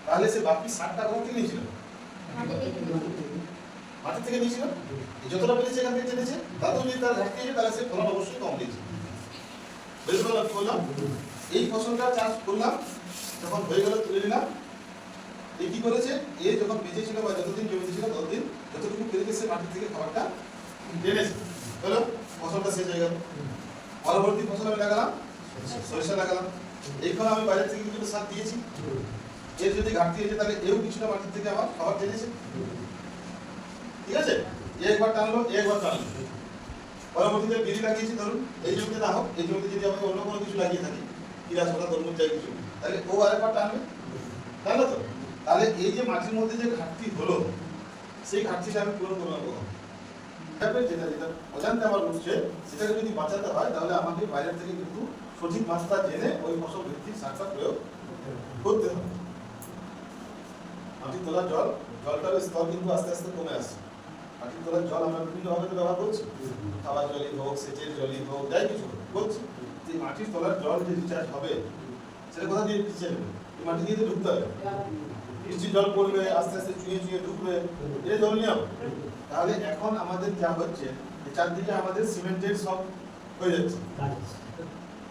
তাহলে সে বাকি সারটা কোথা থেকে নিয়েছিল, মাটি থেকে নিয়েছিল। যতটা পেরেছে এখান থেকে জেনেছে, তাতেও যদি তার ঘাটতি হয়েছে, তাহলে সে ফলন অবশ্যই কম দিয়েছে। বুঝতে পারলাম কি বললাম, এই ফসলটা চাষ করলাম, যখন হয়ে গেল তুলে নিলাম, এ কি করেছে, এ যখন বেঁচে ছিল বা যতদিন জমিতে ছিল ততদিন যতটুকু পেরেছে সে মাটি থেকে খাবারটা টেনেছে, হলো ফসলটা শেষ হয়ে গেল। পরবর্তী ফসল আমি লাগালাম, সরিষা লাগালাম, এইখানে আমি বাইরে থেকে কিছু সার দিয়েছি, এর যদি ঘাটতি হয়েছে তাহলে এও কিছুটা মাটি থেকে আমার খাবার টেনেছে। ঠিক আছে, একবার টানলো, একবার টানলো। পরবর্তীতে বিড়ি লাগিয়েছি, ধরুন এই জমিতে না হোক, এই জমিতে যদি আমি অন্য কোনো কিছু লাগিয়ে থাকি, কিরাসোনা, তরমুজ যাই কিছু, তাহলে ও আরেকবার টানবে, তাহলে তো তাহলে এই যে মাটির মধ্যে যে ঘাটতি হলো, সেই ঘাটতিটা আমি পূরণ করলাম কখন, যেটা যেটা অজান্তে আমার বুঝছে, সেটাকে যদি বাঁচাতে হয়, তাহলে আমাকে বাইরের থেকে কিন্তু সঠিক মাত্রা জেনে ওই ফসল ভিত্তিক সারটা প্রয়োগ করতে হবে। মাটির তোলার জলটার স্তর কিন্তু আস্তে আস্তে কমে আসছে। মাটির তোলার জল আমরা বিভিন্নভাবে ব্যবহার করছি, খাবার জলই হোক, সেচের জলই হোক, যাই কিছু করছি। যে মাটির তোলার জল যে রিচার্জ হবে, সেটা কোথা দিয়ে রিচার্জ হবে, মাটি দিয়ে ঢুকতে হবে। বৃষ্টির জল পড়বে, আস্তে আস্তে চুয়ে চুয়ে ঢুকবে, এটা জল নিয়ে হবে। তাহলে এখন আমাদের যা হচ্ছে, চারদিকে আমাদের সিমেন্টের সব হয়ে যাচ্ছে,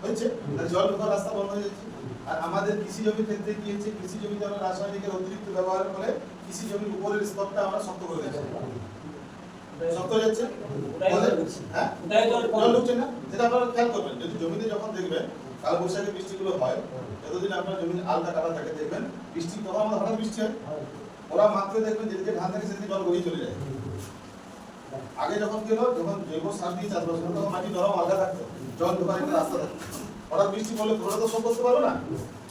হচ্ছে জল ঢোকার রাস্তা বন্ধ হয়ে যাচ্ছে। আর আমাদের কৃষি জমির ক্ষেত্রে কি হচ্ছে, কৃষি জমিতে আমরা রাসায়নিকের অতিরিক্ত ব্যবহারের ফলে কৃষি জমির উপরের স্তরটা আমরা শক্ত করে দিচ্ছি, শক্ত হয়ে যাচ্ছে, হ্যাঁ জল ঢুকছে না। যেটা আপনারা খেয়াল করবেন, যদি জমিতে যখন দেখবেন কাল বৈশাখী বৃষ্টিগুলো হয়, যতদিন আপনার জমির আলটা কাটা থাকে, দেখবেন বৃষ্টি তখন আমাদের হঠাৎ বৃষ্টি হয়, ওরা মাত্র দেখবেন যেদিকে ধান থাকে সেদিকে জল গড়িয়ে চলে যায়। আগে যখন কি হলো, যখন জৈব সার দিয়ে চাষবাস করতো, তখন মাটি নরম আলগা থাকতো, জল ঢোকার একটা রাস্তা থাকতো। হঠাৎ বৃষ্টি পড়লে পুরোটা তো সব করতে পারবো না,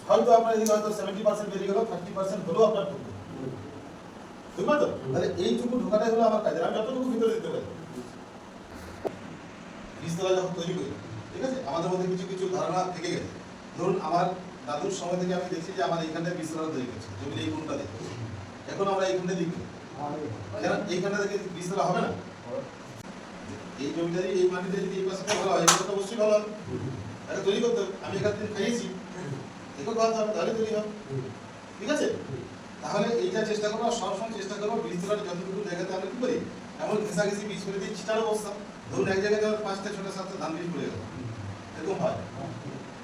হয়তো আপনার এদিকে হয়তো 70% বেরিয়ে গেল, 30% হলেও আপনার ঢুকবে, বুঝতে পারতো। তাহলে এইটুকু ঢোকাটাই হলো আমার কাজ, আমি যতটুকু ভিতরে দিতে পারি। বীজতলা যখন তৈরি করি, ঠিক আছে, আমাদের মধ্যে কিছু কিছু ধারণা থেকে গেছে। ধরুন আমার দাদুর সময় থেকে আমি দেখছি যে আমার এইখানটায় বীজতলা তৈরি করছে, জমির এই কোনটা দেখে। এখন আমরা এইখানটা দিই, কেন এইখানটা থেকে বীজতলা হবে না? এই জমিটারই এই মাটিতে যদি এই পাশে ভালো হয়, এটা অবশ্যই ভালো হবে। এটা তৈরি করতে হবে, আমি এখান থেকে খাইয়েছি, দেখো কথা হবে, তাহলে তৈরি হবে। ঠিক আছে, তাহলে এইটা চেষ্টা করবো, সবসময় চেষ্টা করবো বীজতলার যতটুকু জায়গাতে আমরা কি করি, এমন ঘেঁষাঘেঁষি বীজ করে দিই, ছিটার অবস্থা। ধরুন এক জায়গায় ধর 5টা 6টা 7টা ধান বীজ পড়ে গেল, এরকম হয়,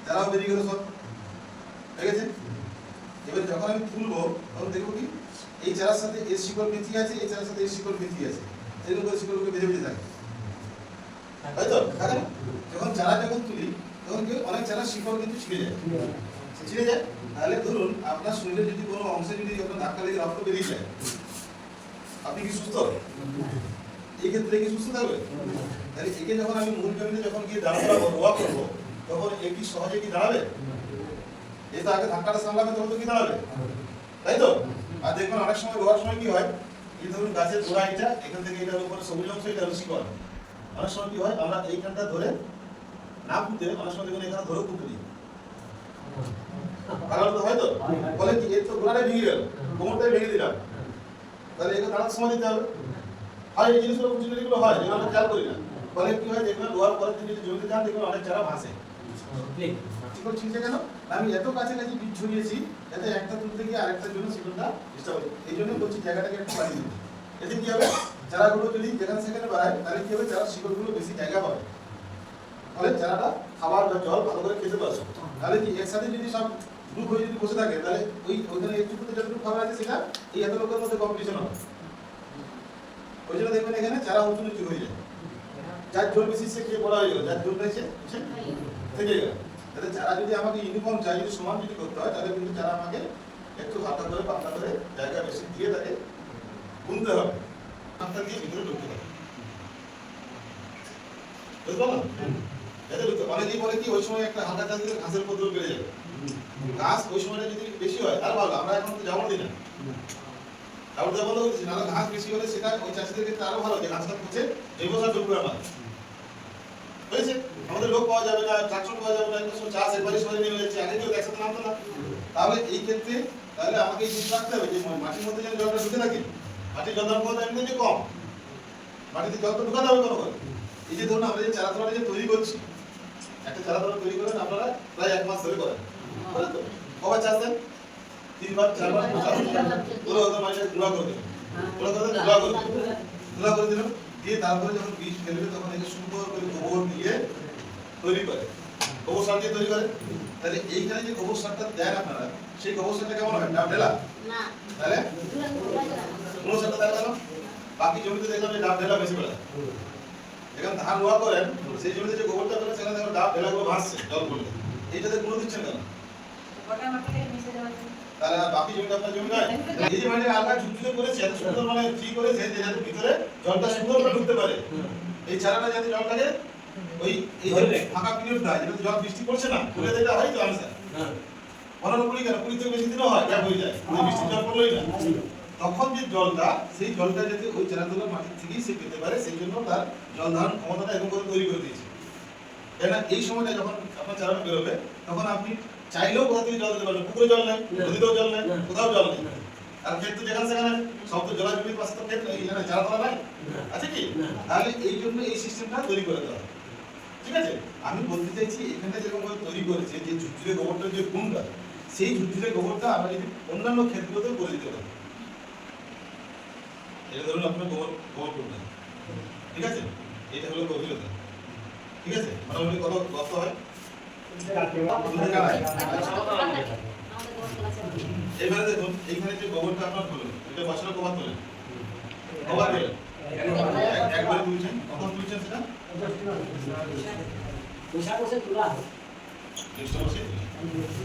যারাও বেরিয়ে গেল সব, ঠিক আছে। এবার যখন আমি তুলবো তখন দেখবো কি এই চারার সাথে এর শিকড় পেঁচিয়ে আছে, এই চারার সাথে এর শিকড় পেঁচিয়ে আছে, এরকম করে শিকড়গুলো বেঁধে বেঁধে থাকে, তাই তো? থাকে না? যখন চারা যখন তুলি তখন কি অনেক চারা শিকড় কিন্তু ছিঁড়ে যায়। তাহলে ধরুন আপনার শরীরে যদি কোনো অংশে যদি আপনার ধাক্কা লেগে রক্ত বেরিয়ে যায়, আপনি কি সুস্থ হবে? এই ক্ষেত্রে কি সুস্থ থাকবে? তাহলে একে যখন আমি মূল জমিতে যখন গিয়ে দাঁড়াবো রোয়া করবো, তখন এ কি সহজে কি দাঁড়াবে? এ তো আগে ধাক্কাটা সামলাবে, তখন তো কি দাঁড়াবে, তাই তো? আর দেখুন অনেক সময় রোয়ার সময় কি হয়, এই ধরুন গাছের গোড়া এটা, এখান থেকে এটার উপরে সবুজ অংশ, এটা হলো শিকড়। অনেক সময় কি হয়, আমরা এইখানটা ধরে না পুঁতে অনেক সময় দেখুন এখানে ধরে পুঁতে দিই, কারণ তো হয়তো বলে কি এর তো গোড়াটাই ভেঙে গেল, কোমরটাই ভেঙে দিলাম, তাহলে এগুলো দাঁড়াতে সময় দিতে হবে। আর এই জিনিসগুলো যেগুলো হয়, যেগুলো আমরা খেয়াল করি না, ফলে কি হয়, দেখবেন রোয়ার পরে যদি জমিতে যান দেখবেন অনেক চারা ভাসে। শিকড় ছিঁড়ছে কেন? আমি এত কাছাকাছি বীজ ছড়িয়েছি যাতে একটা তুলতে গিয়ে আরেকটার জন্য শিকড়টা ডিস্টার্ব হয়। এই জন্য বলছি জায়গাটাকে একটু বাড়িয়ে দিতে। এতে কি হবে, চারাগুলো যদি যেখানে সেখানে বাড়ায়, তাহলে কি হবে, চারার শিকড়গুলো বেশি জায়গা পাবে, ফলে চারাটা খাবার বা জল ভালো করে খেতে পারবে। তাহলে কি একসাথে যদি সব গ্রুপ হয়ে যদি বসে থাকে, তাহলে ওইখানে একটুকুতে যতটুকু খাবার আছে সেটা এই এত লোকের মধ্যে কম্পিটিশন হবে। ওই জন্য দেখবেন এখানে চারা উঁচু নিচু হয়ে যায়, যার জল বেশি সে খেয়ে বড় হয়ে গেল, যার জল রয়েছে সে থেকে গেল। তাহলে চারা যদি আমাকে ইউনিফর্ম চাই, যদি সমান যদি করতে হয়, তাহলে কিন্তু চারা আমাকে একটু হালকা করে পাতলা করে জায়গা বেশি দিয়ে তাকে বুনতে হবে, হাতটা দিয়ে ভিতরে ঢুকতে হবে, বুঝতে পারলাম? যাতে ঢুকতে অনেকেই বলে কি ওই সময় একটা হালকা চাষ দিলে ঘাসের উপদ্রব বেড়ে যাবে। ঘাস ওই সময়টা যদি বেশি হয় আর ভালো, আমরা এখন তো জাবর দিই না, জাবর দেওয়া বন্ধ করছি না, ঘাস বেশি হলে সেটা ওই চাষিদের ক্ষেত্রে আরো ভালো, যে ঘাসটা খুঁজে জৈব সার ঢুকবে আমার, হয়েছে। আমাদের লোক পাওয়া যাবে না, ট্রাক্টর পাওয়া যাবে না, কিন্তু চাষ একবারে সবাই নেমে যাচ্ছে, আগে কেউ একসাথে নামতো না। তাহলে এই ক্ষেত্রে তাহলে আমাকে এই জিনিস রাখতে হবে যে মাটির মধ্যে যেন জলটা ঢুকে থাকে, মাটির জল ধারণ এমনি কম, মাটিতে জল তো ঢুকাতে হবে কোনো করে। এই যে ধরুন আমরা যে চারা তোলা যে তৈরি করছি, একটা চারা তোলা তৈরি করেন আপনারা প্রায় 1 মাস ধরে করেন, বুঝলেন তো? কবার চাষ দেন? 3 বার 4 বার পুরো মাটিটা গুঁড়া করে দেবেন, গুঁড়া করে দিলাম, দিয়ে তারপরে যখন বীজ ফেলবে তখন একে সুন্দর করে গোবর দিয়ে তৈরি করে, গোবর সার দিয়ে তৈরি করে। তাহলে এইখানে যে গোবর সারটা দেন আপনারা, সেই গোবর সারটা কেমন হয়? ডাব ঢেলা না, তাহলে গোবর সারটা দেন কেন? বাকি জমিতে দেখলাম যে ডাব ঢেলা বেশি বেড়ে, এখানে ধান রোয়া করেন সেই জমিতে যে গোবরটা করেন সেখানে দেখবেন ডাব ঢেলাগুলো ভাসছে জল পড়লে, এইটাতে গুঁড়ো দিচ্ছেন কেন? তাহলে বাকি জমিটা আপনার জমি নয়? এই যে মানে আলগা ঝুঁঝুড়ে করেছে, এত সুন্দর মানে ফ্রি করেছে যে যাতে ভিতরে জলটা সুন্দর করে ঢুকতে পারে, এই চারাটা যাতে জলটাকে ওই এই যে ফাঁকা পিরিয়ডটা যেটা জল বৃষ্টি পড়ছে না, পুরে যেটা হয় তো আনসার পনেরো কুড়ি কেন 20 থেকে বেশি দিনও হয়, গ্যাপ হয়ে যায়, বৃষ্টির জল পড়লোই না, তখন যে জলটা সেই জলটা যাতে ওই চারাগুলোর মাটির থেকেই সে পেতে পারে, সেই জন্য তার জল ধারণ ক্ষমতাটা এরকম করে তৈরি করে দিয়েছে। কেন এই সময়টা যখন আপনার চারাটা বেরোবে তখন আপনি চাইলেও কোথা থেকে জল দিতে পারবেন, পুকুরে জল নেই, নদীতেও জল নেই, কোথাও জল নেই, আর ক্ষেত তো যেখানে সেখানে সব তো জলা জমির পাশে তো ক্ষেত নেই, এখানে চারা তোলা নাই, আছে কি? তাহলে এই জন্য এই সিস্টেমটা তৈরি করে দেওয়া, ঠিক আছে। আমি বলতে চাইছি এখানে যেরকম তৈরি করেছে যে ঝুরঝুরে গোবরটার যে গুণটা, সেই ঝুরঝুরে গোবরটা আমরা যদি অন্যান্য ক্ষেত্রতেও করে দিতে পারি, এটা ধরুন আপনার গোবর করবেন, ঠিক আছে, এটা হলো গভীরতা, ঠিক আছে, মোটামুটি কত গর্ত হয়? এবারে দেখুন এইখানে যে গোবরটা আপনার হলো, এটা বছরে কবার তোলেন? কবার তোলেন? একবারে তুলছেন, কখন তুলছেন সেটা? জ্যৈষ্ঠ মাসে,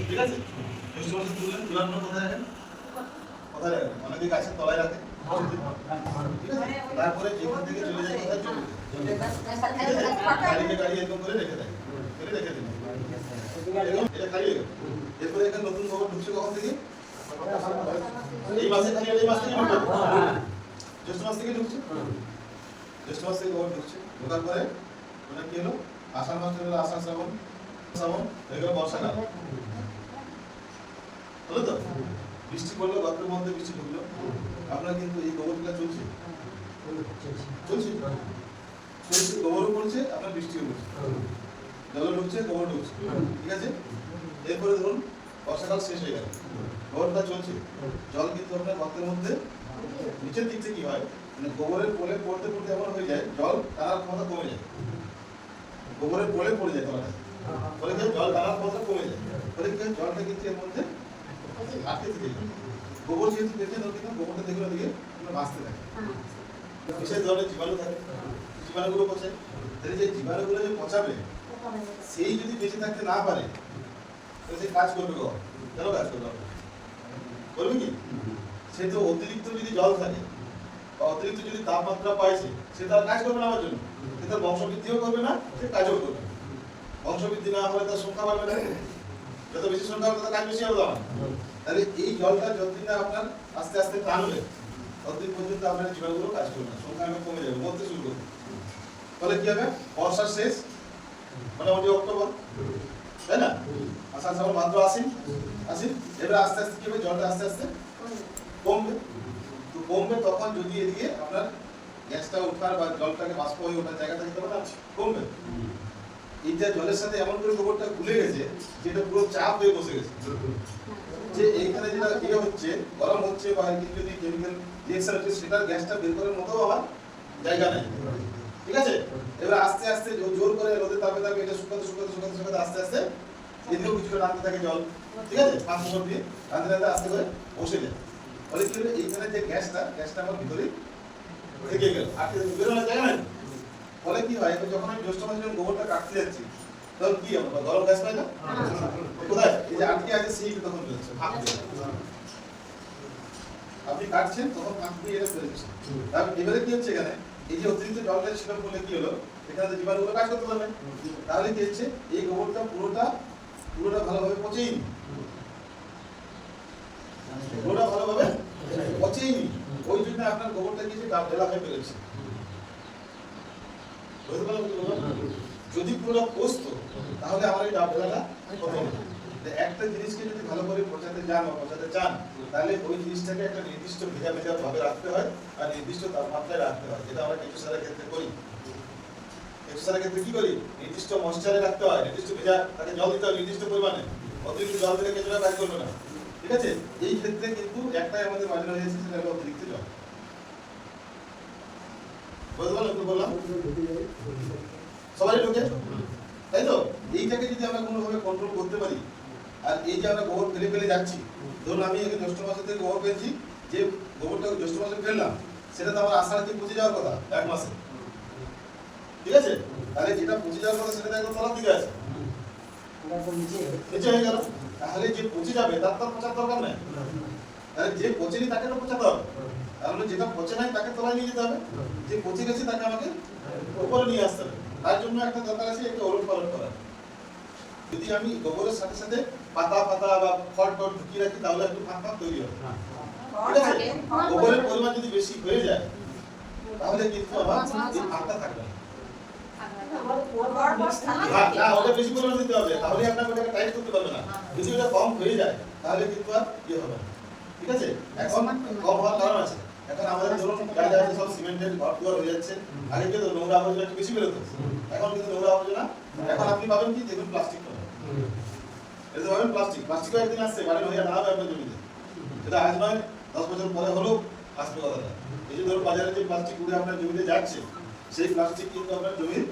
ঠিক আছে, জ্যৈষ্ঠ মাসে তুললেন, তোলার পর কোথায় রাখেন? কোথায় রাখেন? অনেকে গাছের তলায় রাখে, ঠিক আছে, তারপরে এখান থেকে চলে যায় কোথায়? জমিতে গাড়ি এরকম করে রেখে দেয়, রেখে দিন, এটা খালি হয়ে গেল। এরপরে এখানে নতুন গোবর ঢুকছে কখন থেকে? এই মাসে খালি, এই মাস থেকে ঢুকবে, জ্যৈষ্ঠ মাস থেকে ঢুকছে, জ্যৈষ্ঠ মাস থেকে গোবর ঢুকছে, ঢোকার পরে ওটা কি হলো? আষাঢ় মাসটা হলো আষাঢ় শ্রাবণ, শ্রাবণ হয়ে গেল বর্ষাকাল, হলো তো? বৃষ্টি পড়লো, গর্তের মধ্যে বৃষ্টি ঢুকলো, আপনার কিন্তু এই গোবরগুলো চলছে চলছে চলছে, গোবরও পড়ছে, আপনার বৃষ্টিও পড়ছে, জল ঢুকছে, গোবর ঢুকছে, ঠিক আছে? এরপরে ধরুন বর্ষাকাল শেষ হয়ে গেল, গোবরটা চলছে, জল কিন্তু আপনার গর্তের মধ্যে নিচের দিক থেকে কি হয়, মানে গোবরের পোলে পড়তে পড়তে এমন হয়ে যায় জল টানার ক্ষমতা কমে যায়, গোবরের পোলে পড়ে যায় তলাটা, ফলে কি জল টানার ক্ষমতা কমে যায়, ফলে কি জলটা কিন্তু এর মধ্যে আটকে থেকে যায়। গোবর যেহেতু দেখে দাও কিন্তু গোবরটা দেখলে দিকে বাঁচতে থাকে, বিশেষ ধরনের জীবাণু থাকে, জীবাণুগুলো পচায়, তাহলে যে জীবাণুগুলো যে পচাবে সেই যদি বেঁচে থাকতে না পারে তাহলে সে কাজ করবে কখন? কেন কাজ করবে? করবে কি? সে তো অতিরিক্ত যদি জল থাকে বা অতিরিক্ত যদি তাপমাত্রা পাইছে, সে তার কাজ করবে না আমার জন্য, সে তার বংশবৃদ্ধিও করবে না, সে কাজও করবে না। বংশবৃদ্ধি না হলে তার সংখ্যা বাড়বে না, যত বেশি সংখ্যা হবে তত কাজ বেশি হবে আমার। তাহলে এই জলটা যতদিন না আপনার আস্তে আস্তে টানবে ততদিন পর্যন্ত আপনার জীবাণুগুলো কাজ করবে না, সংখ্যা কমে যাবে, মরতে শুরু করবে। ফলে কি হবে? বর্ষার শেষ মোটামুটি অক্টোবর, তাই না? আষাঢ় শ্রাবণ ভাদ্র আশ্বিন, এবার আস্তে আস্তে কি হবে? জলটা আস্তে আস্তে কমবে, তো কমবে তখন যদি এদিকে আপনার গ্যাসটা ওঠার বা জলটাকে বাষ্প হয়ে ওঠার জায়গা থাকে তখন কমবে। এইটা জলের সাথে এমন করে গোবরটা ঘুলে গেছে যেটা পুরো চাপ হয়ে বসে গেছে, যে এইখানে যেটা ইয়ে হচ্ছে, গরম হচ্ছে বা যদি কেমিক্যাল রিঅ্যাকশন হচ্ছে সেটার গ্যাসটা বের করার মতো আমার জায়গা নেই, ঠিক আছে? এবার আস্তে আস্তে জোর করে রোদে তাপে তাপে এটা শুকাতে শুকাতে শুকাতে শুকাতে আস্তে আস্তে এদিকেও কিছুটা টানতে থাকে জল, ঠিক আছে? 5 মিনিট দিয়ে টানতে টানতে আস্তে করে বসে যায়, ফলে কি হলো? এইখানে যে গ্যাসটা আমার ভিতরে থেকে গেল, আটকে বেরোনোর জায়গা নেই। ফলে কি হয়? যখন আমি জ্যৈষ্ঠ মাসে যখন গোবরটা কাটতে যাচ্ছি তখন কি আমরা গরম গ্যাস পাই না? কোথায়? এই যে আটকে আছে সেই তখন বেরোচ্ছে, ফাঁক দিয়ে। আপনি কাটছেন তখন ফাঁক দিয়ে এটা বেরোচ্ছে। তাহলে এবারে কি হচ্ছে এখানে? এই যে অতিরিক্ত জলটা ছিল বলে কি হলো? এখানে জীবাণুগুলো কাজ করতে পারবে, তাহলে কি হচ্ছে? এই গোবরটা পুরোটা ভালোভাবে পচেইনি, পুরোটা ভালোভাবে পচেইনি, ওই জন্য আপনার গোবরটা কি ডাব ঢেলা হয়ে বেরোচ্ছে। যদি পুরোটা পচতো তাহলে আমার এই ডাব ঢেলাটা হতো না। একটা জিনিসকে যদি ভালো করে পচাতে যান বা পচাতে চান তাহলে ওই জিনিসটাকে একটা নির্দিষ্ট ভেজা ভেজা ভাবে রাখতে হয় আর নির্দিষ্ট তাপমাত্রায় রাখতে হয়, যেটা আমরা কেঁচো সারের ক্ষেত্রে করি। কেঁচো সারের ক্ষেত্রে কি করি? নির্দিষ্ট ময়েশ্চারে রাখতে হয়, নির্দিষ্ট ভেজা তাকে জল দিতে হয় নির্দিষ্ট পরিমাণে, অতিরিক্ত জল দিলে কেঁচোটা কাজ করবে না, ঠিক আছে? এই ক্ষেত্রে কিন্তু একটাই আমাদের বাজারে হয়েছে, সেটা হলো অতিরিক্ত জল। বললাম সবাই ঢোকে, তাই তো? এইটাকে যদি আমরা কোনোভাবে কন্ট্রোল করতে পারি, আর এই যে আমরা গোবর ফেলে ফেলে যাচ্ছি, ধরুন আমি জ্যৈষ্ঠ মাসে থেকে গোবর ফেলছি, যে গোবরটা জ্যৈষ্ঠ মাসে ফেললাম সেটা তো আমার আষাঢ়ে পচে যাওয়ার কথা 1 মাসে, ঠিক আছে? তাহলে যেটা পচে যাওয়ার কথা সেটা একদম তলার দিকে আছে, নিচে হয়ে গেল। তাহলে যে পচে যাবে তার তো পচার দরকার নেই, তাহলে যে পচেনি তাকে তো পচাতে হবে, তাহলে যেটা পচে নাই তাকে তলায় নিয়ে যেতে হবে, যে পচে গেছে তাকে আমাকে উপরে নিয়ে আসতে হবে। তার জন্য একটা দরকার আছে একটা ওলট পালট করা। যদি আমি গোবরের সাথে সাথে পাতা বা খড় ঢুকিয়ে রাখি তাহলে একটু ফাঁক ফাঁক তৈরি হবে, ঠিক আছে? গোবরের পরিমাণ যদি বেশি হয়ে যায় তাহলে কিন্তু আমার এই ফাঁকটা থাকবে না। না, ওটা বেশি পরিমাণ দিতে হবে, তাহলে আপনাকে ওটাকে টাইট করতে পারবে না। যদি ওটা কম হয়ে যায় তাহলে কিন্তু আর ইয়ে হবে না, ঠিক আছে? এখন কম হওয়ার কারণ আছে। এখন আমাদের ধরুন জায়গা আছে সব সিমেন্টের ঘর দুয়ার হয়ে যাচ্ছে, আগে কিন্তু নোংরা আবর্জনা একটু বেশি বেরোতো, এখন কিন্তু নোংরা আবর্জনা এখন আপনি পাবেন কি? দেখুন প্লাস্টিক পাবেন, এটা পাবেন প্লাস্টিকও একদিন আসছে বাড়ি হয়ে দাঁড়াবে আপনার জমিতে, এটা আজ নয় 10 বছর পরে হলেও আসবে কথাটা। এই যে ধরুন বাজারে যে প্লাস্টিক উড়ে আপনার জমিতে যাচ্ছে, সেই প্লাস্টিক কিন্তু আপনার জমির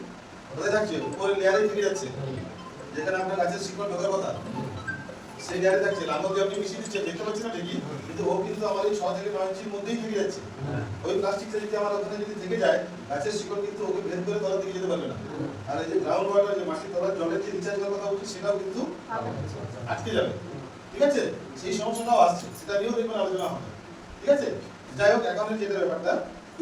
কোথায় থাকছে? উপরে লেয়ারে থেকে যাচ্ছে, যেখানে আপনার গাছের শিকড় ঢোকার কথা সেই লেয়ারে থাকছে। লাঙ্গল দিয়ে আপনি মিশিয়ে দিচ্ছেন, দেখতে পাচ্ছেন না ঠিকই, কিন্তু ও কিন্তু আমার এই 6 থেকে 9 ইঞ্চির মধ্যেই থেকে যাচ্ছে। ওই প্লাস্টিকটা যদি আমার ওখানে যদি থেকে যায়, গাছের শিকড় কিন্তু ওকে ভেদ করে তলার দিকে যেতে পারবে না। আর এই যে গ্রাউন্ড ওয়াটার, যে মাটির তলার জলের যে রিচার্জ করার কথা বলছি, সেটাও কিন্তু আটকে যাবে, ঠিক আছে? সেই সমস্যাটাও আসছে, সেটা নিয়েও দেখবেন আলোচনা হবে, ঠিক আছে? যাই হোক, এখন যেটা ব্যাপারটা,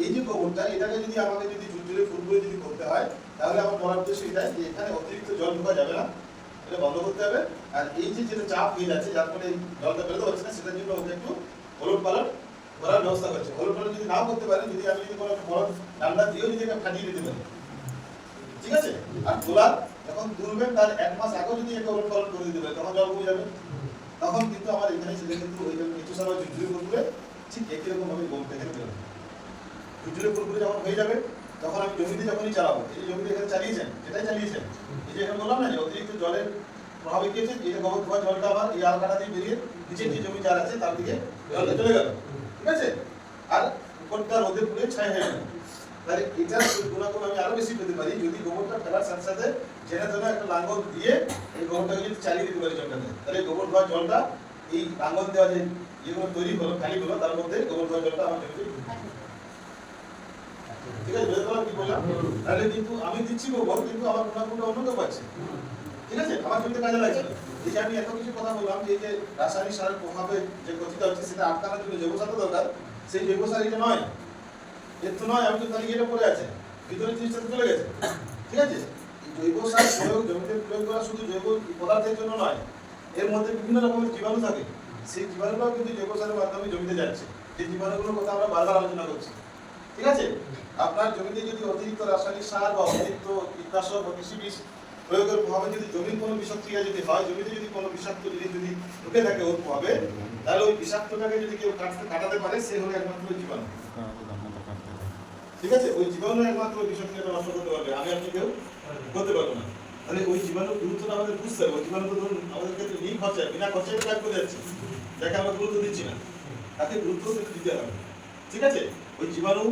এই যে গোবরটা এটাকে যদি আমাকে যদি ঝুরঝুরে ফুলগুলো যদি করতে হয় তাহলে আমার বলার উদ্দেশ্য এটাই যে এখানে অতিরিক্ত জল ঢোকা যাবে না, এটা বন্ধ করতে হবে। আর এই যে যেটা চাপ হয়ে যাচ্ছে যার ফলে জলটা বেরোতে পারছে না, সেটার জন্য ওকে একটু ওলট পালট করার ব্যবস্থা করছে। ওলট পালট যদি নাও করতে পারেন, যদি আমি যদি কোনো বড় ডান্ডা দিয়েও যদি ফাটিয়ে দিতে পারি, ঠিক আছে? আর তোলার যখন তুলবেন তার 1 মাস আগেও যদি একে ওলট পালট করে দিতে পারে তখন জল কমে যাবে। তখন কিন্তু আমার এখানে সেটা কিন্তু ওই কিছু সময় ঝুরঝুরি করবে, ঠিক একই রকম ভাবে গোমটা এখানে বেরোবে। ঝুরঝুরি পুরোপুরি যখন হয়ে যাবে তখন আমি জমিতে যখনই চালাবো, এই যে জমিতে এখানে চালিয়েছেন এটাই চালিয়েছেন, এই যে এখানে বললাম না যে অতিরিক্ত জলের প্রভাবে কি হচ্ছে, এই যে গোবর ধোয়া জলটা আমার এই আলকাটা দিয়ে বেরিয়ে নিচের যে জমি চার আছে তার দিকে জলটা চলে গেল, ঠিক আছে, আর উপরটা রোদে পুড়ে ছাই হয়ে গেল। তাহলে এটার গুণাগুণ আমি আরো বেশি পেতে পারি যদি গোবরটা ফেলার সাথে সাথে যেটা ধরে একটা লাঙ্গল দিয়ে এই গোবরটাকে যদি চালিয়ে দিতে পারি জলটাতে, তাহলে গোবর ধোয়া জলটা এই লাঙ্গল দেওয়া যে যেগুলো তৈরি হলো খালি হলো তার মধ্যে গোবর ধোয়া জলটা আমার জমিতে, ঠিক আছে, বুঝতে পারলাম কি বললাম? তাহলে কিন্তু আমি দিচ্ছি গোবর কিন্তু আমার গুণাগুণটা অন্য কেউ পাচ্ছে, ঠিক আছে, আমার জমিতে কাজে লাগছে না। এই যে আমি এত কিছু কথা বললাম যে এই যে রাসায়নিক সারের প্রভাবে যে ক্ষতিটা হচ্ছে সেটা আটকানোর জন্য জৈব সার দরকার, সেই জৈব সার এটা নয়, এর তো নয়, আমি তো তাহলে এটা পড়ে আছে ভিতরে জিনিসটা চলে গেছে, ঠিক আছে। জৈব সার প্রয়োগ জমিতে প্রয়োগ করা শুধু জৈব পদার্থের জন্য নয়, এর মধ্যে বিভিন্ন রকমের জীবাণু থাকে, সেই জীবাণুগুলো কিন্তু জৈব সারের মাধ্যমে জমিতে যাচ্ছে, সেই জীবাণুগুলোর কথা আমরা বারবার আলোচনা করছি, ঠিক আছে। আপনার জমিতে যদি অতিরিক্ত রাসায়নিক সার বা অতিরিক্ত কীটনাশক বা কৃষি বিষ প্রয়োগের প্রভাবে যদি জমির কোনো বিষক্রিয়া যদি হয়, জমিতে যদি কোনো বিষাক্ত জিনিস যদি ঢুকে থাকে ওর প্রভাবে, তাহলে ওই বিষাক্তটাকে যদি কেউ কাটাতে পারে সে হলো একমাত্র জীবাণু, ঠিক আছে। ওই জীবাণু একমাত্র বিষক্রিয়াটা নষ্ট করতে পারবে, আমি আপনি কেউ করতে পারবো না। তাহলে ওই জীবাণুর গুরুত্বটা আমাদের বুঝতে হবে। ওই জীবাণু তো ধরুন আমাদের ক্ষেত্রে নিয়ে খরচায় বিনা খরচায় কাজ করে যাচ্ছে, যাকে আমরা গুরুত্ব দিচ্ছি না, তাকে গুরুত্ব দিতে হবে, ঠিক আছে। ওই জীবাণু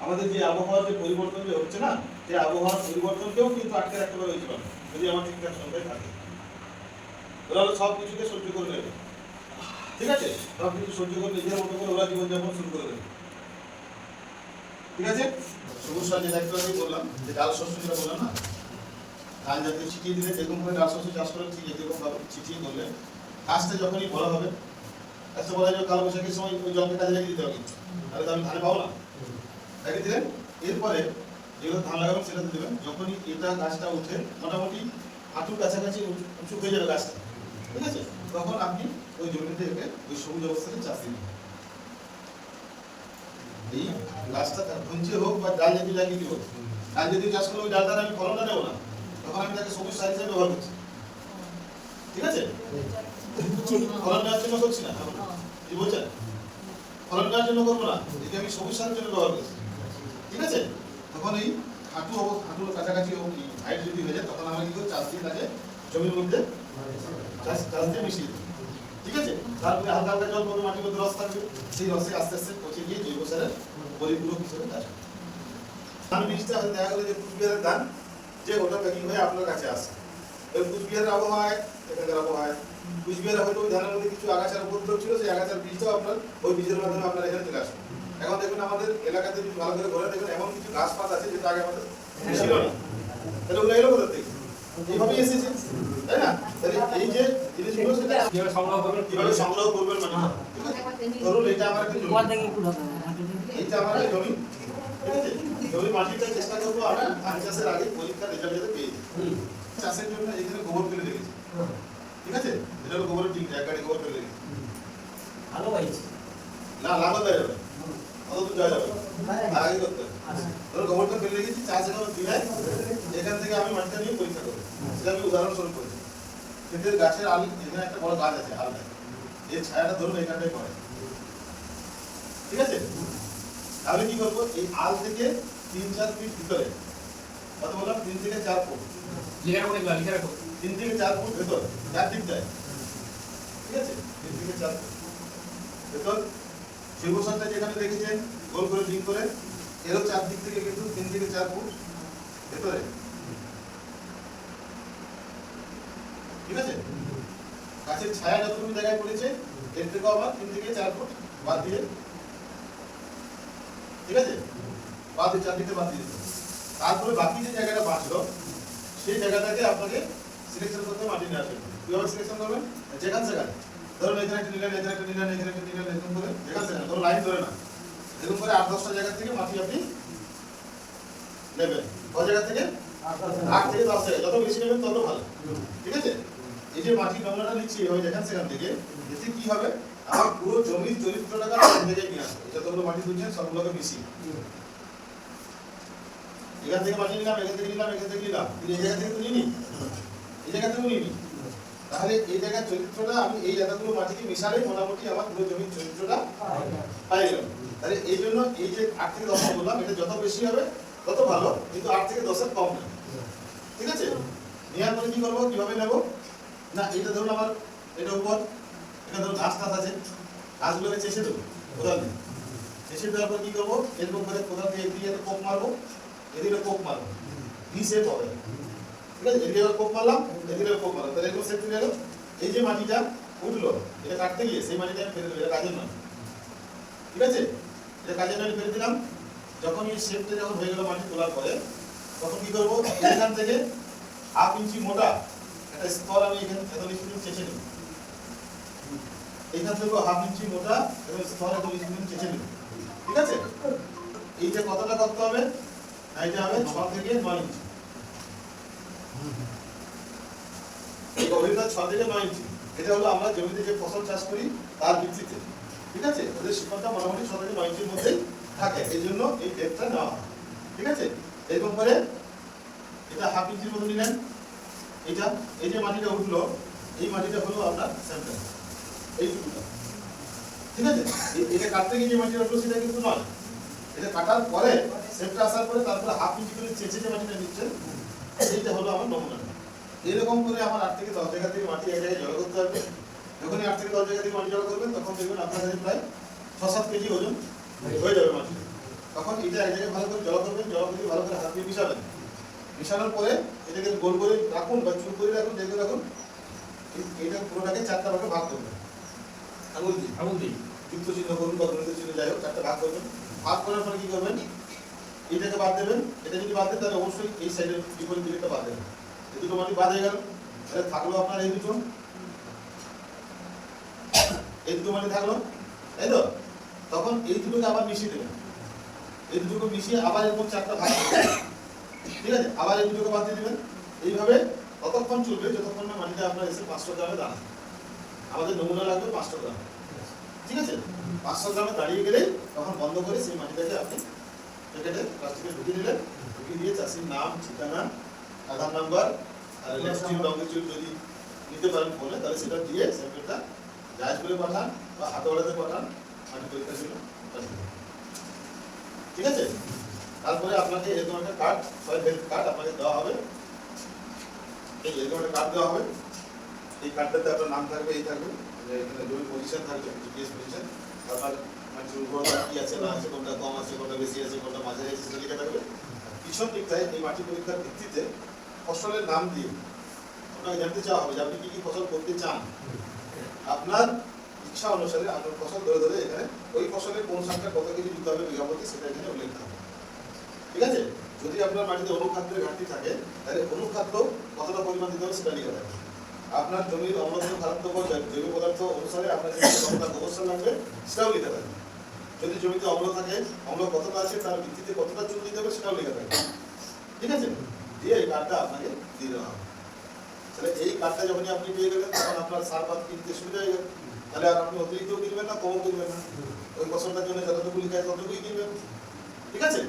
আমাদের যে আবহাওয়ার যে পরিবর্তন যে হচ্ছে না, সেই আবহাওয়ার পরিবর্তনকেও কিন্তু আটকে রাখতে পারে ওই জীবাণু, যদি আমার ঠিকঠাক সংখ্যায় থাকে। ওরা সব কিছুকে সহ্য করে নেবে, ঠিক আছে, সব কিছু সহ্য করে নিজের মতো করে ওরা জীবনযাপন শুরু করে দেবে, ঠিক আছে। সবুজ সার যেটা একটু আগেই বললাম যে ডাল শস্য যেটা বললাম না, ধান জাতীয় ছিটিয়ে দিলে যেরকম করে ডাল শস্য চাষ করে ঠিক এরকম ভাবে ছিটিয়ে করলে গাছটা যখনই বড় হবে, গাছটা বড় হয়ে কালো বৈশাখীর সময় ওই জলকে কাজে লাগিয়ে দিতে হবে, তাহলে তো আমি ধানে পাবো না, লাগিয়ে দিলেন। এরপরে যেগুলো ধান লাগাবেন সেটাতে দেবেন, যখনই এটা গাছটা উঠে মোটামুটি হাঁটুর কাছাকাছি উঁচু হয়ে যাবে গাছটা, ঠিক আছে, তখন আপনি ওই জমিতে ওই সবুজ অবস্থাতে চাষ দিন। এই গাছটা ঘঞ্চে হোক বা ডাল জাতীয় জায়গায় হোক, ডাল জাতীয় চাষ করলে ওই ডালটার আমি ফলনটা নেবো না, তখন আমি তাকে সবুজ সার হিসেবে ব্যবহার করছি, ঠিক আছে। ফলন নেওয়ার জন্য করছি না, কি বলছেন, ফলন নেওয়ার জন্য করবো না, একে আমি সবুজ সারের জন্য ব্যবহার করছি, ঠিক আছে। তখন এই হাঁটুর কাছাকাছি হাইট যদি হয়ে যায় তখন আমরা কি করে চাষ দিয়ে তাকে জমির মধ্যে চাষ দিয়ে মিশিয়ে দিই, ঠিক আছে। তারপরে হালকা হালকা জল পড়বে, মাটির মধ্যে রস থাকবে, সেই রসে আস্তে আস্তে পচে গিয়ে জৈব সারের পরিপূরক হিসেবে কাজ হবে। ধান বীজটা দেখা গেলো যে কুচবিহারের ধান যে ওটা প্যাকিং হয়ে আপনার কাছে আসে, এবার কুচবিহারের আবহাওয়ায় এখানকার আবহাওয়ায় কুচবিহারে হয়তো ওই ধানের মধ্যে কিছু আগাছার উপদ্রব ছিল, সেই আগাছার বীজটাও আপনার ওই বীজের মাধ্যমে আপনার এখানে চলে আসবে। এখন দেখবেন আমাদের এলাকাতে যদি ভালো করে ঘরে দেখবেন এমন কিছু গাছপাত আছে যেটা আগে আমাদের ছিল না, তাহলে ওগুলো এলো কোথা থেকে, এইভাবেই এসেছে, তাই না। তাহলে এই যে জিনিসগুলো সেটা কিভাবে সংগ্রহ করবেন মানে ধরুন এটা আমার একটা জমি, এইটা আমার একটা জমি, ঠিক আছে, জমি মাটিটা চেষ্টা করবো আমরা ধান চাষের আগে পরীক্ষার রেজাল্ট যাতে পেয়ে যাই। চাষের জন্য এখানে গোবর ফেলে রেখেছি, ঠিক আছে, এটা হলো গোবরের ঠিক এক গাড়ি গোবর ফেলে রেখেছি, ভালো পাইছি না লাগানো দেওয়া যাবে অত দূর যাওয়া যাবে আগে করতে হবে। ধরো গোবরটা ফেলে রেখেছি, চাষ যখন দিলাই এখান থেকে আমি মাটিটা নিয়ে পরীক্ষা করবো, সেটা আমি উদাহরণস্বরূপ করেছি। কিন্তু গাছের আল এখানে একটা বড় গাছ আছে আলটা, এর ছায়াটা ধরুন এখানটায় পড়ে, ঠিক আছে। তাহলে কি করবো, এই আল থেকে 3-4 ফিট ভিতরে, কত বললাম 3 থেকে 4 ফুট, 3 থেকে 4 ফুট ভেতর, চারদিক যায়, ঠিক আছে, 3 থেকে 4 ফুট ভেতর জৈব সারটা যেখানে দেখেছেন গোল করে লিঙ্ক করে, এরও চারদিক থেকে কিন্তু 3 থেকে 4 ফুট ভেতরে, ঠিক আছে। গাছের ছায়া যতটুকু জায়গায় পড়েছে এর থেকেও আবার 3 থেকে 4 ফুট বাদ দিয়ে, ঠিক আছে, বাদ দিয়ে চারদিকে বাদ দিয়ে দিতে। তারপরে বাকি যে জায়গাটা বাঁচলো সেই জায়গাটাকে আপনাকে সিলেকশন করতে মাটি নিয়ে আসবেন। কিভাবে সিলেকশন করবেন, যেখান সেখানে ধরুন এখানে একটা নিলেন, এখানে একটা নিলেন, এখানে একটা নিলেন, এরকম করে যেখান সেখানে ধরুন লাইন ধরে না, এরকম করে 8-10টা জায়গা থেকে মাটি আপনি নেবেন। কয় জায়গা থেকে? 8 থেকে 10 জায়গা, যত বেশি নেবেন তত ভালো, ঠিক আছে। এই যে মাটি নমুনাটা নিচ্ছি এভাবে যেখান সেখান থেকে, এতে কি হবে, আমার পুরো জমির চরিত্রটাকে এক জায়গায় নিয়ে আসবে, যতগুলো মাটি তুলছেন সবগুলোকে মিশিয়ে, এখান থেকে মাটি নিলাম, এখান থেকে নিলাম, এখান থেকে নিলাম, কিন্তু এই জায়গা থেকে তো নিইনি, এই জায়গা থেকেও নিইনি। তাহলে এই জায়গার চরিত্রটা আমি এই জায়গাগুলো মাটিকে মিশালে মোটামুটি আমার পুরো জমির চরিত্রটা পাই গেলাম। তাহলে এই জন্য এই যে 8 থেকে 10 বললাম, এটা যত বেশি হবে তত ভালো, কিন্তু 8 থেকে 10 এর কম না। ঠিক আছে? নেওয়ার পরে কি করবো, কিভাবে নেব না, এটা ধরুন আমার এটা উপর, এটা ধরুন ঘাস টাস আছে, ঘাসগুলোকে চেষে দেবো কোদাল দিয়ে। চেষে দেওয়ার পর কি করবো, এরকম করে কোদাল দিয়ে এদিকে একটা কোপ মারবো, এদিকে কোপ মারবো, ভি শেপ হবে। ঠিক আছে? এদিকে কোপ মারলাম, এদিকে কোপ মারলাম, তাহলে এরকম শেপ চলে গেল। এই যে মাটিটা উঠলো, এটা কাটতে গিয়ে সেই মাটিটা আমি ফেলে দেবো, এটা কাজের নয়। ঠিক আছে? এটা কাজের নয়, ফেলে দিলাম। যখন এই শেপটা যখন হয়ে গেল মাটি তোলার পরে, তখন কি করবো, এখান থেকে 1/2 ইঞ্চি মোটা একটা স্তর আমি এখানে এত লিকুইড চেঁচে নেব। এখান থেকে 1/2 ইঞ্চি মোটা এবং স্তর এত লিকুইড চেঁচে নেব। ঠিক আছে? এইটা কতটা করতে হবে, এটা হবে 6 থেকে 9 ইঞ্চি। এই গভীরতা 6 থেকে 9 ইঞ্চি। এটা হলো আমরা জমিতে যে ফসল চাষ করি তার ভিত্তিতে। ঠিক আছে? ওদের শিকড়টা মোটামুটি 6 থেকে 9 ইঞ্চির মধ্যে থাকে, এই জন্য এই ডেপথটা নেওয়া হয়। ঠিক আছে? এরকম করে এটা 1/2 ইঞ্চির মতো নিলেন। এটা এই যে মাটিটা উঠলো, এই মাটিটা হলো আপনার স্যাম্পল, এইটুকুটা। ঠিক আছে? এটা কাটতে গিয়ে যে মাটিটা উঠলো সেটা কিন্তু নয়, এটা কাটার পরে শেপটা আসার পরে তারপরে 1/2 ইঞ্চি করে চেঁচে যে মাটিটা নিচ্ছেন, এইটা হলো আমার নমুনা। এরকম করে আমার 8 থেকে 10 জায়গা থেকে মাটি এক জায়গায় জড়ো করতে হবে। যখনই 8 থেকে 10 জায়গা থেকে মাটি জড়ো করবেন, তখন দেখবেন আপনার কাছে প্রায় 6-7 কেজি ওজন হয়ে যাবে মাটি। তখন এটা এক জায়গায় ভালো করে জড়ো করবেন, জড়ো করে ভালো করে হাত দিয়ে মিশাবেন। মিশানোর পরে এটাকে গোল করে রাখুন বা চুল করে রাখুন, দেখে রাখুন। এটা পুরোটাকে 4টা ভাগে ভাগ করবেন, আঙুল দিয়ে যুক্ত চিহ্ন করুন বা গুণিত চিহ্ন, যাই হোক 4টা ভাগ করবেন। ভাগ করার পরে কি করবেন, এটাকে বাদ দেবেন। এটা যদি বাদ দেন তাহলে অবশ্যই এই সাইডের বিপরীত দিকটা বাদ দেবেন। এই দুটো মাটি বাদ হয়ে গেল, তাহলে থাকলো আপনার এই দুটো, এই দুটো মাটি থাকলো, তাই তো? তখন এই দুটোকে আবার মিশিয়ে দেবেন, এই দুটোকে মিশিয়ে আবার এরকম 4টা ভাগ করবেন। ঠিক আছে? আবার এই দুটোকে বাদ দিয়ে দেবেন। এইভাবে ততক্ষণ চলবে যতক্ষণ না মাটিটা আপনার এসে 500 গ্রামে দাঁড়ায়। আমাদের নমুনা লাগবে 500 গ্রাম। ঠিক আছে? 500 গ্রামে দাঁড়িয়ে গেলে তখন বন্ধ করে সেই মাটিটাকে আপনি প্যাকেটে প্লাস্টিকে ঢুকিয়ে দিলেন। ঢুকিয়ে দিয়ে চাষির নাম, ঠিকানা, আধার নাম্বার আর রেজিস্ট্রি লঙ্গিটিউড যদি নিতে পারেন ফোনে, তাহলে সেটা দিয়ে স্যাম্পলটা জাহাজ করে পাঠান বা হাতওয়ালাতে পাঠান, মাটি পরীক্ষার জন্য পাঠিয়ে দেবেন। ঠিক আছে? তারপরে আপনাকে এরকম একটা কার্ড, সয়েল হেলথ কার্ড আপনাকে দেওয়া হবে। এই এরকম একটা কার্ড দেওয়া হবে। এই কার্ডটাতে আপনার নাম থাকবে, এই থাকবে, এখানে জমির পজিশন থাকবে, জিপিএস পজিশন, আপনার মাটির উর্বরতা কি আছে না আছে, কোনটা কম আছে, কোনটা বেশি আছে, কোনটা মাঝারি আছে, সেটা লেখা থাকবে। পিছন দিকটায় এই মাটি পরীক্ষার ভিত্তিতে ফসলের নাম দিয়ে আপনাকে জানতে চাওয়া হবে যে আপনি কি কি ফসল করতে চান। আপনার ইচ্ছা অনুসারে আপনার ফসল ধরে ধরে এখানে ওই ফসলের কোন সারটা কত কেজি দিতে হবে বিঘা প্রতি, সেটা এখানে উল্লেখ থাকবে। ঠিক আছে? যদি আপনার মাটিতে অনুখাদ্যের ঘাটতি থাকে, তাহলে অনুখাদ্য কতটা পরিমাণ দিতে হবে সেটা লেখা থাকবে। আপনার জমির অম্লত্ব খারাপ জৈব পদার্থ অনুসারে আপনার কতটা গোবর সার লাগবে সেটাও লেখা থাকবে। যদি জমিতে অম্ল থাকে, অম্ল কতটা আছে তার ভিত্তিতে কতটা চুন দিতে হবে সেটাও লেখা থাকবে। ঠিক আছে? দিয়ে এই কার্ডটা আপনাকে দিয়ে দেওয়া হবে। তাহলে এই কার্ডটা যখনই আপনি পেয়ে গেলেন, তখন আপনার সার পাত কিনতে সুবিধা হয়ে গেল। তাহলে আর আপনি অতিরিক্ত কিনবেন না, কমও কিনবেন না, ওই ফসলটার জন্য যতটুকু লিখা হয় ততটুকুই কিনবেন। ঠিক আছে?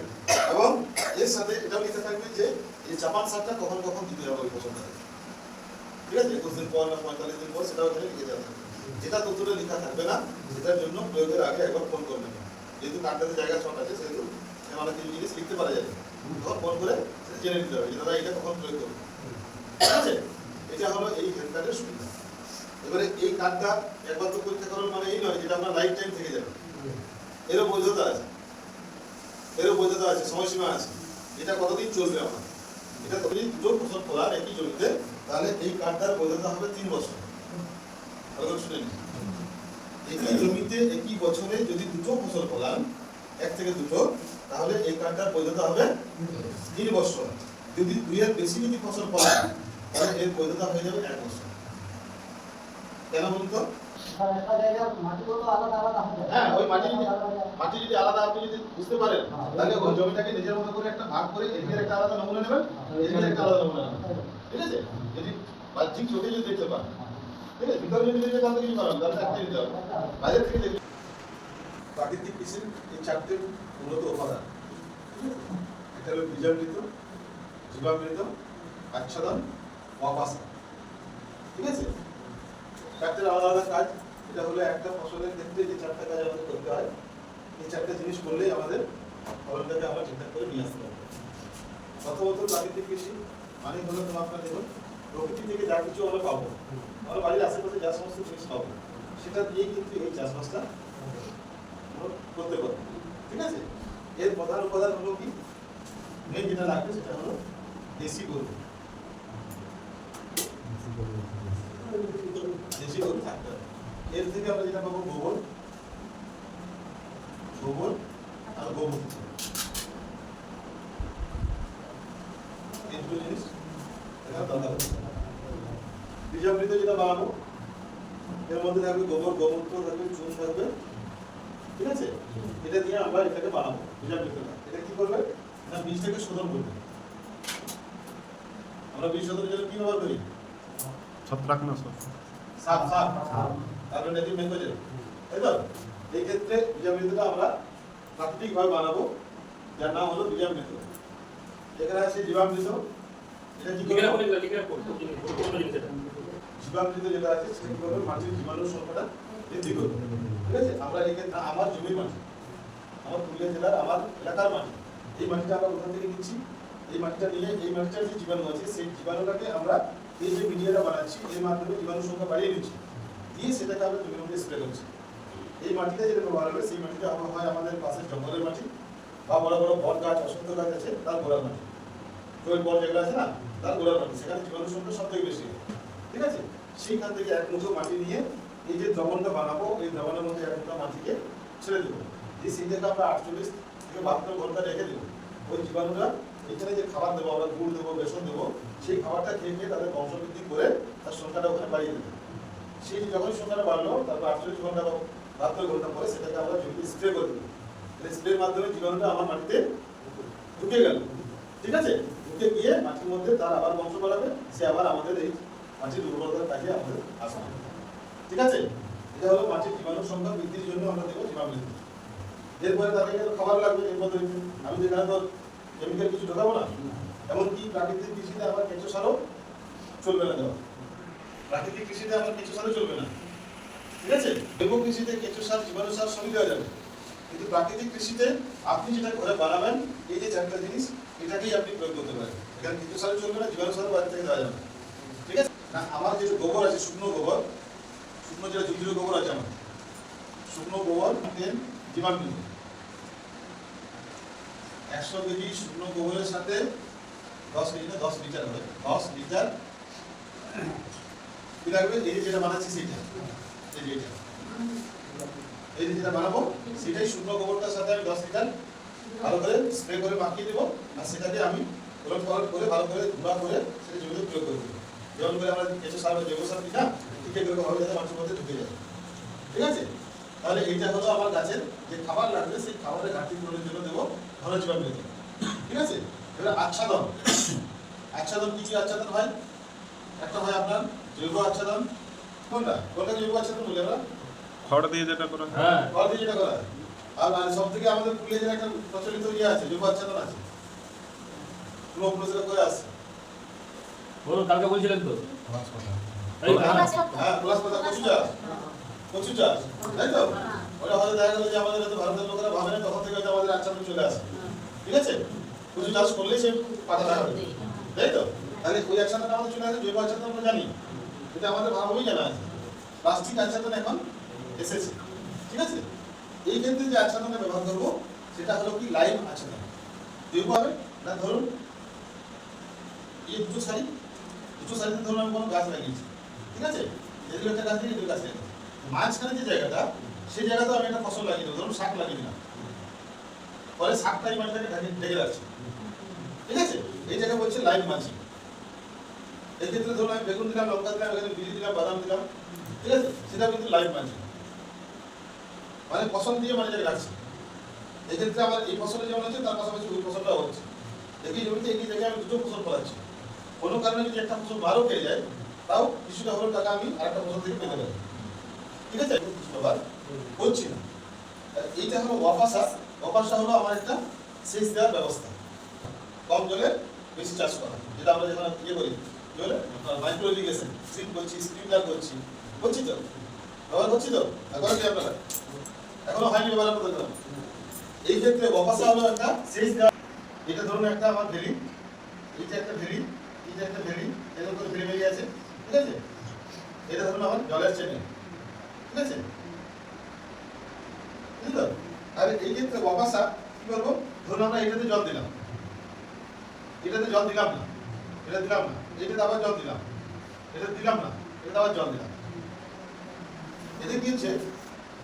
এবং এর সাথে এটাও লিখে থাকবে যে এই জাপান সারটা কখন কখন দিতে হবে ওই ফসলটাকে। ঠিক আছে? 21 দিন পর না 45 দিন পর, সেটাও এখানে লিখে দেওয়া থাকবে। যেটা ততটা লেখা থাকবে না, সেটার জন্য প্রয়োগের আগে একবার ফোন করবেন। যেহেতু কার্ডটাতে জায়গা শর্ট আছে, সেহেতু অনেক কিছু জিনিস লিখতে পারা যাবে। তখন ফোন করে জেনে নিতে হবে যে দাদা এটা কখন প্রয়োগ করবে। ঠিক আছে? এটা হলো এই হেলথ কার্ডের সুবিধা। এবারে এই কার্ডটা একবার তো পরীক্ষা করার মানে এই নয় যেটা আপনার লাইফ টাইম থেকে যাবে। এরও বৈধতা আছে, সময়সীমা আছে। এটা কতদিন চলবে আমার, এটা যদি দুটো ফসল ফলান একই জমিতে, তাহলে এই কার্ডটার বৈধতা হবে 3 বছর। শুনে নিন, একই জমিতে একই বছরে যদি দুটো ফসল ফলান, 1 থেকে 2, তাহলে এই কার্ডটার বৈধতা হবে 3 বছর। যদি 2-এর বেশি যদি ফসল ফলান, তাহলে এর বৈধতা হয়ে যাবে 1 বছর। কেন বলুন তো? হ্যাঁ, ওই মাটি যদি আলাদা আপনি যদি বুঝতে পারেন, তাহলে ওই জমিটাকে নিজের মতো করে একটা ভাগ করে এদিকে একটা আলাদা নমুনা নেবেন, এদিকে একটা আলাদা নমুনা নেবেন। ঠিক আছে? যদি বাহ্যিক চোখে যদি দেখতে পান, ঠিক আছে, ভিতরে যদি দেখতে পান কিছু করেন, তাহলে একটা নিতে হবে। বাইরে থেকে দেখতে প্রাকৃতিক কৃষির এই 4টে মূলত উপাদান। একটা হলো বীজামৃত, জীবামৃত, আচ্ছাদন, ওয়াপাসা। ঠিক আছে? চারটে আলাদা আলাদা কাজ। এটা হলো একটা ফসলের ক্ষেত্রে যে চারটা কাজ আমাদের করতে হয়, এই চারটা জিনিস করলেই আমাদের ফলনটাকে আমরা ঠিকঠাক করে নিয়ে আসতে পারবো। প্রথমত প্রাকৃতিক কৃষি মানে হলো তোমার আপনার দেখুন, প্রকৃতি থেকে যা কিছু আমরা পাবো, আমরা বাড়ির আশেপাশে যা সমস্ত জিনিস পাবো, সেটা দিয়ে কিন্তু এই চাষবাসটা করতে পারবো। ঠিক আছে? এর প্রধান উপাদান হলো কি, মেন যেটা লাগবে সেটা হলো দেশি গরু। দেশি গরু থাকতে হবে। এর থেকে আমরা যেটা পাবো গোবর, গোবর আর গোমূত্র। এই দুটো জিনিস এখানে দরকার হচ্ছে। বীজামৃত যেটা বানাবো, এর মধ্যে থাকবে গোবর, গোমূত্র থাকবে, চুন থাকবে। ঠিক আছে? এটা দিয়ে আমরা এটাকে বানাবো বীজামৃতটা। এটা কি করবে না, বীজটাকে শোধন করবে। আমরা বীজ শোধনের জন্য কি ব্যবহার করি? ছত্রাকনাশক। সাপ, তারপরে নেতিভ ম্যাঙ্গোজেল, তাই তো? এই ক্ষেত্রে বীজামৃতটা আমরা প্রাকৃতিকভাবে বানাবো, যার নাম হলো বীজামৃত। এখানে আছে জীবামৃত। এটা কি করবে? জীবামৃত যেটা আছে সেটা কি করবে? মাটির জীবাণুর সংখ্যাটা বৃদ্ধি করবে। ঠিক আছে? আমরা এই ক্ষেত্রে আমার জমির মাটি, আমার পুরুলিয়া জেলার আমার এলাকার মাটি, এই মাটিটা আমরা কোথা থেকে নিচ্ছি? এই মাটিটা নিয়ে এই মাটিটার যে জীবাণু আছে সেই জীবাণুটাকে আমরা এই যে মিডিয়াটা বানাচ্ছি এর মাধ্যমে জীবাণুর সংখ্যা বাড়িয়ে নিচ্ছি, দিয়ে সেটাকে আমরা জমির মধ্যে স্প্রে করছি। এই মাটিটা যেটা ব্যবহার হবে সেই মাটিটা হয় আমাদের পাশের জঙ্গলের মাটি বা বড় বড় বট গাছ, অশ্বত্থ গাছ আছে তার গোড়ার মাটি, ওই বট যেগুলো আছে না তার গোড়ার মাটি, সেখানে জীবাণুর সংখ্যা সব থেকে বেশি। ঠিক আছে? সেইখান থেকে এক মুঠো মাটি নিয়ে এই যে দ্রবণটা বানাবো, এই দ্রবণের মধ্যে এক মুঠো মাটিকে ছেড়ে দেবো, দিয়ে সেইটাকে আমরা 48 থেকে 72 ঘন্টা রেখে দেবো। ওই জীবাণুরা এখানে যে খাবার দেবো, আমরা গুড় দেবো, বেসন দেবো, সেই খাবারটা খেয়ে খেয়ে তাদের বংশবৃদ্ধি করে তার সংখ্যাটা ওখানে বাড়িয়ে দেবে। সেই যখন সংখ্যাটা বাড়লো, তারপর 48 ঘন্টা বা 72 ঘন্টা পরে সেটাকে আমরা জমিতে স্প্রে করে দেবো। স্প্রের মাধ্যমে জীবাণুটা আমার মাটিতে ঢুকে গেল। ঠিক আছে? ঢুকে গিয়ে মাটির মধ্যে তার আবার বংশ বাড়াবে, সে আবার আমাদের এই মাটির উর্বরতার কাজে আমাদের আসবে। ঠিক আছে? এটা হলো মাটির জীবাণুর সংখ্যা বৃদ্ধির জন্য আমরা দেবো জীবামৃত। এরপরে তাকে খাবার লাগবে এর পদ্ধতিতে। আমি যেখানে তো কেমিক্যাল কিছু ঢোকাবো না, এমনকি প্রাকৃতিক কৃষিতে আবার কেঁচো সারও চলবে না দেওয়া। প্রাকৃতিক কৃষিতে আবার কেঁচো সারও চলবে না। ঠিক আছে? জৈব কৃষিতে কেঁচো সার, জীবাণু সার সবই দেওয়া যাবে, কিন্তু প্রাকৃতিক কৃষিতে আপনি যেটা ঘরে বানাবেন এই যে চারটা জিনিস, এটাকেই আপনি প্রয়োগ করতে পারেন। এখানে কেঁচো সারও চলবে না, জীবাণু সারও বাইরে থেকে দেওয়া যাবে না। ঠিক আছে? না, আমার যে গোবর আছে, শুকনো গোবর, শুকনো যেটা ঝুলঝুলো গোবর আছে আমার, শুকনো গোবর দেন জীবামৃত। 100 কেজি শুকনো গোবরের সাথে 10 কেজি না 10 লিটার হবে, 10 লিটার কি লাগবে? এই যে যেটা বানাচ্ছি সেটা, এই যে যেটা বানাবো সেটাই শুকনো গোবরটার সাথে আমি 10 লিটার ভালো করে স্প্রে করে মাখিয়ে দেবো, আর সেটাকে আমি ওলট পালট করে ভালো করে গুঁড়া করে সেটা জমিতে প্রয়োগ করে দেবো। যেমন করে আমরা কেঁচো সার বা জৈব সার দিই না, ঠিক এরকম ভাবে যাতে মাটির মধ্যে ঢুকে যায়। ঠিক আছে? তাহলে এইটা হলো আমার গাছের যে খাবার লাগবে, সেই খাবারের ঘাটতি পূরণের জন্য দেবো ঘন জীবামৃত। ঠিক আছে? এবার আচ্ছাদন। আচ্ছাদন কি কি আচ্ছাদন হয়? একটা হয় আপনার জৈব আচ্ছাদন। কোনটা জৈব আচ্ছাদন বলে আমরা? খড় দিয়ে যেটা করা হয়। হ্যাঁ, খড় দিয়ে যেটা করা হয়। আর সব থেকে আমাদের পুরুলিয়া জেলায় একটা প্রচলিত ইয়ে আছে, জৈব আচ্ছাদন আছে, প্রচলিত করে আছে। বলুন, কালকে বলছিলেন তো হ্যাঁ, প্লাস কথা কচু চাষ, তাই তো? ওটা হয়তো দেখা গেল যে আমাদের হয়তো ভারতের লোকেরা ভাবে না, তখন থেকে হয়তো আমাদের আচ্ছাদন চলে আসে। ঠিক আছে? কচু চাষ করলেই সে পাতা লাগাবে, তাই তো? তাহলে ওই আচ্ছাদন আমাদের চলে আসে, জৈব আচ্ছাদন আমরা জানি, এটা আমাদের ভালোভাবেই জানা আছে। প্লাস্টিক আচ্ছাদন এখন এসেছে। ঠিক আছে? এই ক্ষেত্রে যে আচ্ছাদনটা ব্যবহার করবো সেটা হলো কি লাইম আচ্ছাদন। জৈব হবে না, ধরুন এই দুটো সাইডে ধরুন আমি কোনো গাছ লাগিয়েছি। ঠিক আছে? এদিকে একটা গাছ দিয়ে এদিকে গাছ লাগিয়েছি, মাঝখানে যে জায়গাটা সেই জায়গাতে আমি একটা ফসল লাগিয়ে দেবো, ধরুন শাক লাগিয়ে দিলাম, পরে শাকটা এই মাটিটাকে ঢেকে রাখছি। ঠিক আছে? এই জায়গায় বলছে লাইম মাছি। এই ক্ষেত্রে ধরুন আমি বেগুন দিলাম, লঙ্কা দিলাম, এখানে বিলি দিলাম, বাদাম দিলাম। ঠিক আছে? সেটা কিন্তু লাইম মাছি, মানে ফসল দিয়ে মানে জায়গায় রাখছি। এক্ষেত্রে আমার এই ফসলে যেমন হচ্ছে তার পাশাপাশি ওই ফসলটাও হচ্ছে। একই জমিতে একই জায়গায় আমি দুটো ফসল ফলাচ্ছি। কোনো কারণে যদি একটা ফসল ভালো পেয়ে যায়, তাও কিছুটা হলেও টাকা আমি আরেকটা ফসল থেকে পেতে পারি। ঠিক আছে? কিছু ব্যাপার হচ্ছি না। এইটা হলো ওয়াপাসা। ওয়াপাসা হলো আমার একটা সেচ দেওয়ার ব্যবস্থা। কম জলে বেশি চাষ করা, যেটা আমরা যখন ইয়ে করি কি বলে মাইক্রো ইরিগেশন, সিপ করছি, স্প্রিংলার করছি, করছি তো, ব্যবহার করছি তো, এখন কি আপনারা এখনো হয়নি ব্যবহার করতে গেলাম। এই ক্ষেত্রে বপাসা হলো একটা সেচ দেওয়া। এটা ধরুন একটা আমার ভেরি, এই যে একটা ভেরি, এই যে একটা ভেরি, এরকম করে ভেরি বেরিয়ে আছে, ঠিক আছে? এটা ধরুন আমার জলের চ্যানেল, ঠিক আছে? বুঝলো? আর এই ক্ষেত্রে বপাসা কি করবো, ধরুন আমরা এটাতে জল দিলাম, এটাতে জল দিলাম না, এটা দিলাম না, এটাতে আবার জল দিলাম, এটা দিলাম না, এটা আবার জল দিলাম। এতে কি হচ্ছে,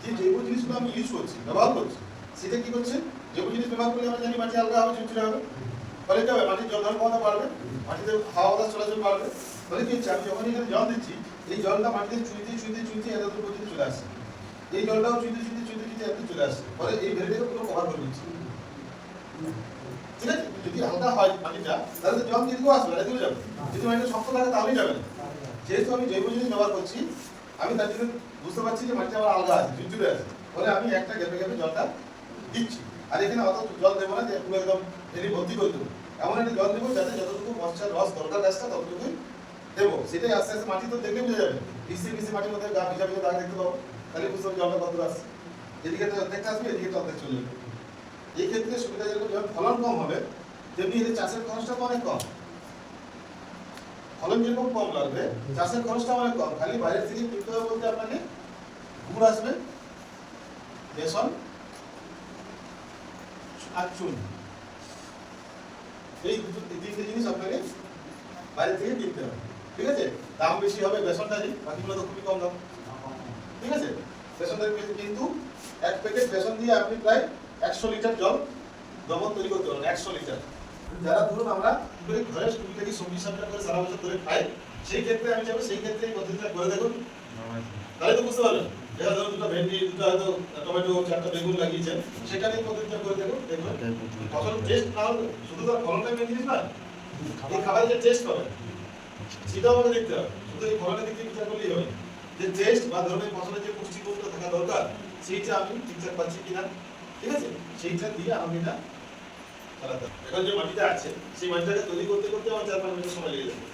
যে জৈব জিনিসগুলো আমি ইউজ করছি, ব্যবহার করছি, সেটা কি করছে, জৈব জিনিস ব্যবহার করলে আমরা জানি মাটি আলগা হবে, চুচুড়ে হবে, ফলে কি হবে, মাটির জল ধারণ ক্ষমতা বাড়বে, মাটিতে হাওয়া বাতাস চলাচল বাড়বে। ফলে কি হচ্ছে, আমি যখন এখানে জল দিচ্ছি, এই জলটা মাটিতে চুইতে চুইতে চুইতে এত দূর পর্যন্ত চলে আসছে, এই জলটাও চুইতে চুইতে চুইতে চুইতে এত চলে আসছে, ফলে এই ভেরিটাকে পুরো কভার করে দিচ্ছি। ঠিক আছে? যদি হালকা হয় পানিটা, তাহলে তো জল দিকেও আসবে, এদিকেও যাবে। যদি মাটিটা শক্ত থাকে তাহলেই যাবে না। যেহেতু আমি জৈব জিনিস ব্যবহার করছি, আমি তার জন্য বুঝতে পারছি যে মাটিটা আমার আলগা আছে, ঝুরঝুরে আছে, ফলে আমি একটা গ্যাপে গ্যাপে জলটা দিচ্ছি। আর এখানে অত জল দেবো না যে পুরো একদম ভেরি ভর্তি করে দেবো, এমন একটা জল দেবো যাতে যতটুকু মশার রস দরকার গাছটা ততটুকুই দেবো। সেটাই আস্তে আস্তে মাটি তো দেখলে বোঝা যাবে, ভিজে ভিজে মাটির মধ্যে গা ভিজা ভিজা দাগ দেখতে পাবো, তাহলে বুঝতে পারবো জলটা কত আসছে। এদিকে তো অর্ধেকটা আসবে, এদিকে তো অর্ধেক চলে যাবে। এই ক্ষেত্রে সুবিধা যেরকম যখন ফলন কম হবে, তেমনি এদের চাষের খরচটা তো অনেক কম। ফলন যেরকম কম লাগবে, চাষের খরচটা অনেক কম। খালি বাইরের থেকে কিনতে হবে বলতে আপনাকে গুড় আসবে, বেসন আর চুন, এই তিনটে জিনিস আপনাকে বাইরে থেকে কিনতে হবে। ঠিক আছে? দাম বেশি হবে বেসনটারই, বাকিগুলো তো খুবই কম দাম। ঠিক আছে? বেসনটার কিন্তু এক প্যাকেট বেসন দিয়ে আপনি প্রায় 100 লিটার জল দ্রবণ তৈরি করতে পারবেন, 100 লিটার। যারা ধরুন আমরা ঘরে টুকিটাকি সবজি সাবটা করে সারা বছর ধরে খাই, সেই ক্ষেত্রে আমি চাইবো সেই ক্ষেত্রে এই পদ্ধতিটা করে দেখুন, তাহলে তো বুঝতে পারবেন। যারা ধরুন দুটো ভেন্ডি, দুটো হয়তো টমেটো, 4টা বেগুন লাগিয়েছেন, সেটা নিয়ে পদ্ধতিটা করে দেখুন, দেখবেন ফসল টেস্ট না হলে শুধু তো ফলনটাই মেন জিনিস না, এই খাবারের যে টেস্ট পাবেন সেটাও আমাকে দেখতে হবে। শুধু এই ফলনের দিক থেকে বিচার করলেই হবে, যে টেস্ট বা ধরুন এই ফসলের যে পুষ্টিগুণটা থাকা দরকার সেইটা আমি ঠিকঠাক পাচ্ছি কিনা, ঠিক আছে, সেইটা দিয়ে আমি এটা চালাতে হবে। এখন যে মাটিটা আছে সেই মাটিটাকে তৈরি করতে করতে আমার 4-5 মিনিট সময় লেগে যাবে।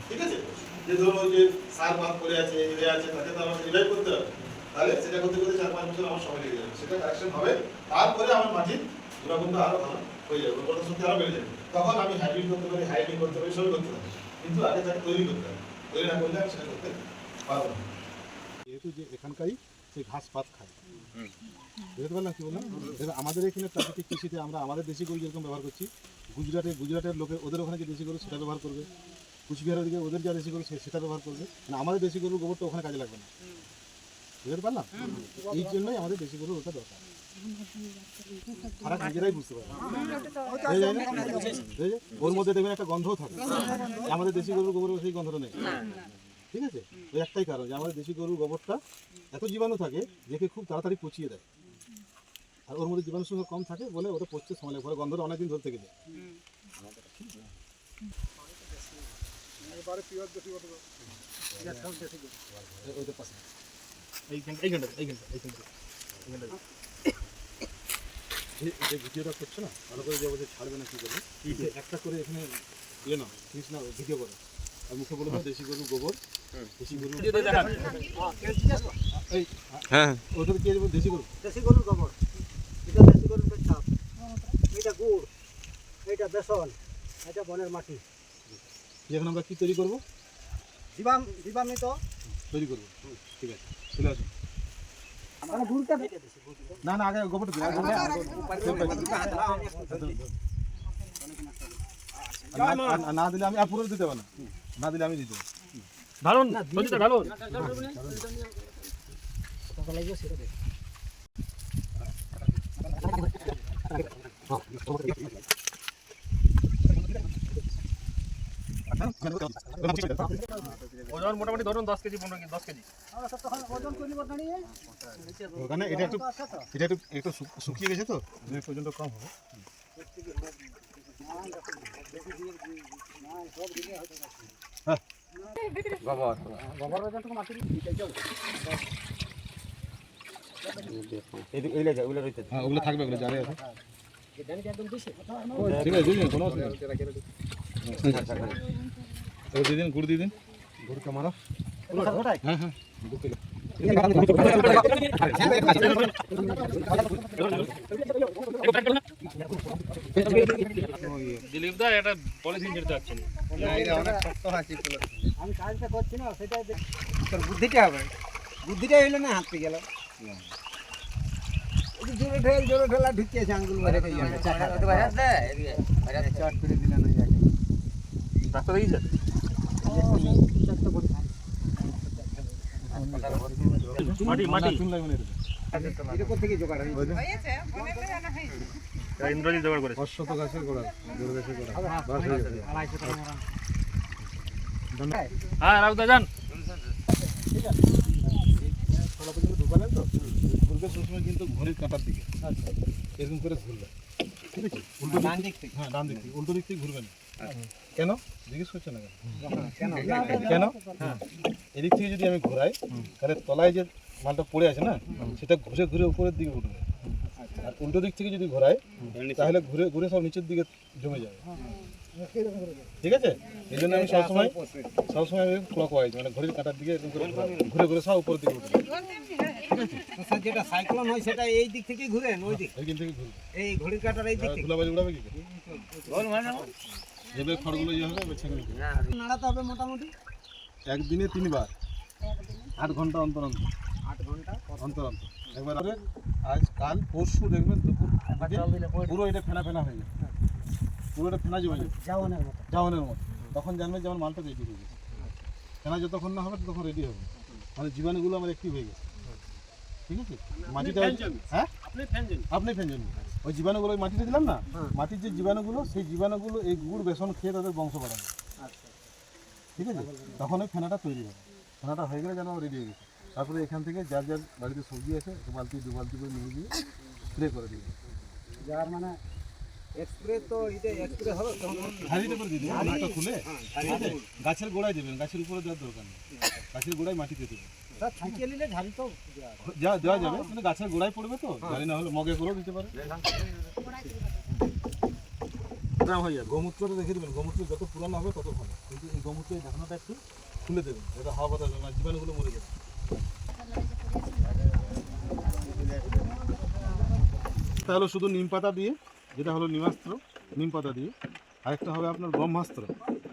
ঠিক আছে? যে ধরুন ওই যে সার বাদ পড়ে আছে, ইউরিয়া আছে, তাকে তো আমাকে রিভাইভ করতে হবে, তাহলে সেটা করতে করতে 4-5 বছর আমার সময় লেগে যাবে। সেটা কারেকশন হবে, তারপরে আমার মাটির গুণাগুণটা আরো ভালো হয়ে যাবে, উর্বরতা শক্তি আরো বেড়ে যাবে। তখন আমি হাইব্রিড করতে পারি, হাইব্রিড করতে পারি, সবই করতে পারি, কিন্তু আগে তাকে তৈরি করতে হবে। তৈরি না করলে আমি সেটা করতে পারবো না। যেহেতু যে এখানকারই সেই ঘাস পাত খায়, বুঝতে পারলাম কি বললাম। এবার আমাদের এখানে প্রাকৃতিক কৃষিতে আমরা আমাদের দেশি গরু যেরকম ব্যবহার করছি, গুজরাটের লোকে ওদের ওখানে যে দেশি গরু সেটা ব্যবহার করবে, কুচবিহারের দিকে ওদের যা দেশি গরু সেটা ব্যবহার করবে, মানে আমাদের দেশি গরুর গোবরটা ওখানে কাজে লাগবে না, বুঝতে পারলাম। এই জন্যই আমাদের দেশি গরুর ওটা দরকার, তারা নিজেরাই বুঝতে পারে। ওর মধ্যে দেখবেন একটা গন্ধও থাকে, আমাদের দেশি গরুর গোবরের সেই গন্ধটা নেই। ঠিক আছে? ওই একটাই কারণ যে আমাদের দেশি গরুর গোবরটা এত জীবাণু থাকে যেকে খুব তাড়াতাড়ি পচিয়ে দেয়, আর ওর মধ্যে জীবাণুর সঙ্গে কম থাকে বলে ওটা পচতে সময় লাগে, ফলে গন্ধটা অনেকদিন ধরে থেকে যায়। যে ভিডিওটা করছো না, ভালো করে যে বলছে ছাড়বে না কি করবে, একটা করে এখানে ইয়ে নাও, জিনিস নাও, ভিডিও করো, আর মুখে বলে দাও দেশি গরুর গোবর, দেশি গরু হ্যাঁ ওদের কি দেশি গরু, দেশি গরুর গোবর, এটা দেশি গরুর পেচ্ছাপ, এটা গুড়, এটা বেসন, এটা বনের মাটি। এখন আমরা কি তৈরি করবো, জীবামৃত তৈরি করবো। ঠিক আছে, চলে আসুন। মানে গুড়টা না না, আগে গোবরটা দিন, না দিলে আমি পুরো দিতে পারবো না, না দিলে আমি দিতে পারবো। ঢালুন, বলছিটা ঢালুন। ওজন মোটামুটি ধরুন 10 কেজি 15 কেজি 10 কেজি। ওজন করিব দাঁড়িয়ে ওখানে এটা একটু শুকিয়ে গেছে তো, পর্যন্ত কম হবে। ওগুলো থাকবে, ওগুলো জারে আছে। ঠিক আছে দিয়ে দিন কোনো অসুবিধা নেই। এবার দিয়ে দিন গুড় দিয়ে দিন গুড়টা মারো হ্যাঁ হ্যাঁ 2 কিলো দিলীপ দা এটা পলিথিন ছেড়তে পারছেন আমি কাজটা করছি না সেটা তোর বুদ্ধিটা হবে বুদ্ধিটা হইলো না হাতে গেল জোরে ঠেলা ঢুকিয়েছে আঙ্গুল মারে চট করে দিলেন ওই জায়গায় রাস্তা দেখিয়েছেন মাটি মাটি চুন লাগবে না এটা কোথা থেকে জোগাড় হয়েছে এটা ইন্দ্রজিৎ জোগাড় করেছে 500 গাছের গোড়া জোর গাছের গোড়া বাস হয়ে গেছে 250 টাকা মারা হ্যাঁ রাউদা যান তলা পর্যন্ত ঢুকালেন তো ঘুরবে সবসময় কিন্তু ঘড়ির কাঁটার দিকে আচ্ছা এরকম করে ঘুরবে ঠিক আছে উল্টো ডান দিক থেকে হ্যাঁ ডান দিক থেকে উল্টো দিক থেকে ঘুরবে না কেন জিজ্ঞেস করছো না কেন কেন এদিক থেকে যদি আমি ঘোরাই তাহলে তলায় যে মালটা পড়ে আছে না সেটা ঘুরে ঘুরে উপরের দিকে উঠবে আর উল্টো দিক থেকে যদি ঘোরাই তাহলে ঘুরে ঘুরে সব নিচের দিকে জমে যাবে ঠিক আছে এই জন্য আমি সবসময় আমি ক্লক ওয়াইজ মানে ঘড়ির কাঁটার দিকে এরকম করে ঘুরে ঘুরে সব উপরের দিকে উঠবে স্যার যেটা সাইক্লোন হয় সেটা এই দিক থেকে ঘুরেন ওই দিক এইখান থেকে ঘুরবে এই ঘড়ির কাঁটার এই দিক থেকে ধুলাবাজি উড়াবে কি যেভাবে খড়গুলো ইয়ে হবে এবার ছেড়ে দিবে নাড়াতে হবে মোটামুটি একদিনে 3 বার 8 ঘন্টা অন্তর অন্তর 8 ঘন্টা অন্তর অন্তর একবার করে আজ কাল পরশু দেখবেন দুপুর পুরো এটা ফেনা ফেনা হয়ে যাবে পুরো এটা ফেনা জমে যাবে যাওয়ানের মতো জাওয়ানের মতো তখন জানবেন যেমন মালটা রেডি হয়ে গেছে ফেনা যতক্ষণ না হবে ততক্ষণ রেডি হবে মানে জীবাণুগুলো আমার অ্যাক্টিভ হয়ে গেছে ঠিক আছে মাটিটা হ্যাঁ আপনি ফ্যান জানেন ওই জীবাণুগুলো ওই মাটিতে দিলাম না মাটির যে জীবাণুগুলো সেই জীবাণুগুলো এই গুড় বেসন খেয়ে তাদের বংশ বাড়াবে ঠিক আছে তখন ওই ফেনাটা তৈরি হবে ফেনাটা হয়ে গেলে যেন রেডি হয়ে গেছে তারপরে এখান থেকে যার যার বাড়িতে সবজি আছে 1 বালতি 2 বালতি করে নিয়ে গিয়ে স্প্রে করে দিবে যার মানে এক্সপ্রে তো এটা এক্সপ্রে হবে তখন ঝাড়িতে করে দিয়ে দেবেন মুখটা খুলে ঠিক আছে? গাছের গোড়ায় দেবেন গাছের উপরে দেওয়ার দরকার নেই গাছের গোড়ায় মাটিতে দেবেন স্যার ছাঁকিয়ে নিলে ঝাড়ি তো দেওয়া যাবে কিন্তু গাছের গোড়ায় পড়বে তো জানি না হলে মগে করেও দিতে পারে গোমূত্রটা রেখে দেবেন গোমূত্র যত পুরানো হবে তত ভালো কিন্তু এই গোমূত্রের ঢাকনাটা একটু খুলে দেবেন এটা হাওয়া বাতাস না জীবাণুগুলো মরে যাবে তাহলে শুধু নিম পাতা দিয়ে যেটা হলো নিমাস্ত্র নিম পাতা দিয়ে আরেকটা হবে আপনার ব্রহ্মাস্ত্র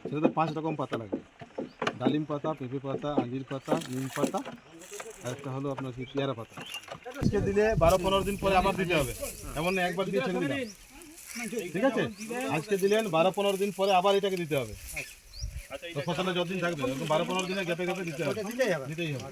সেটাতে 5 রকম পাতা লাগবে ডালিম পাতা পেঁপে পাতা আঞ্জির পাতা নিম পাতা আরেকটা হলো আপনার কি পেয়ারা পাতা আজকে দিলে 12-15 দিন পরে আবার দিতে হবে এমন না একবার দিয়ে ছেড়ে দিলাম ঠিক আছে আজকে দিলেন 12-15 দিন পরে আবার এটাকে দিতে হবে তো ফসলটা যতদিন থাকবে 12-15 দিনের গ্যাপে গ্যাপে দিতে হবে দিতেই হবে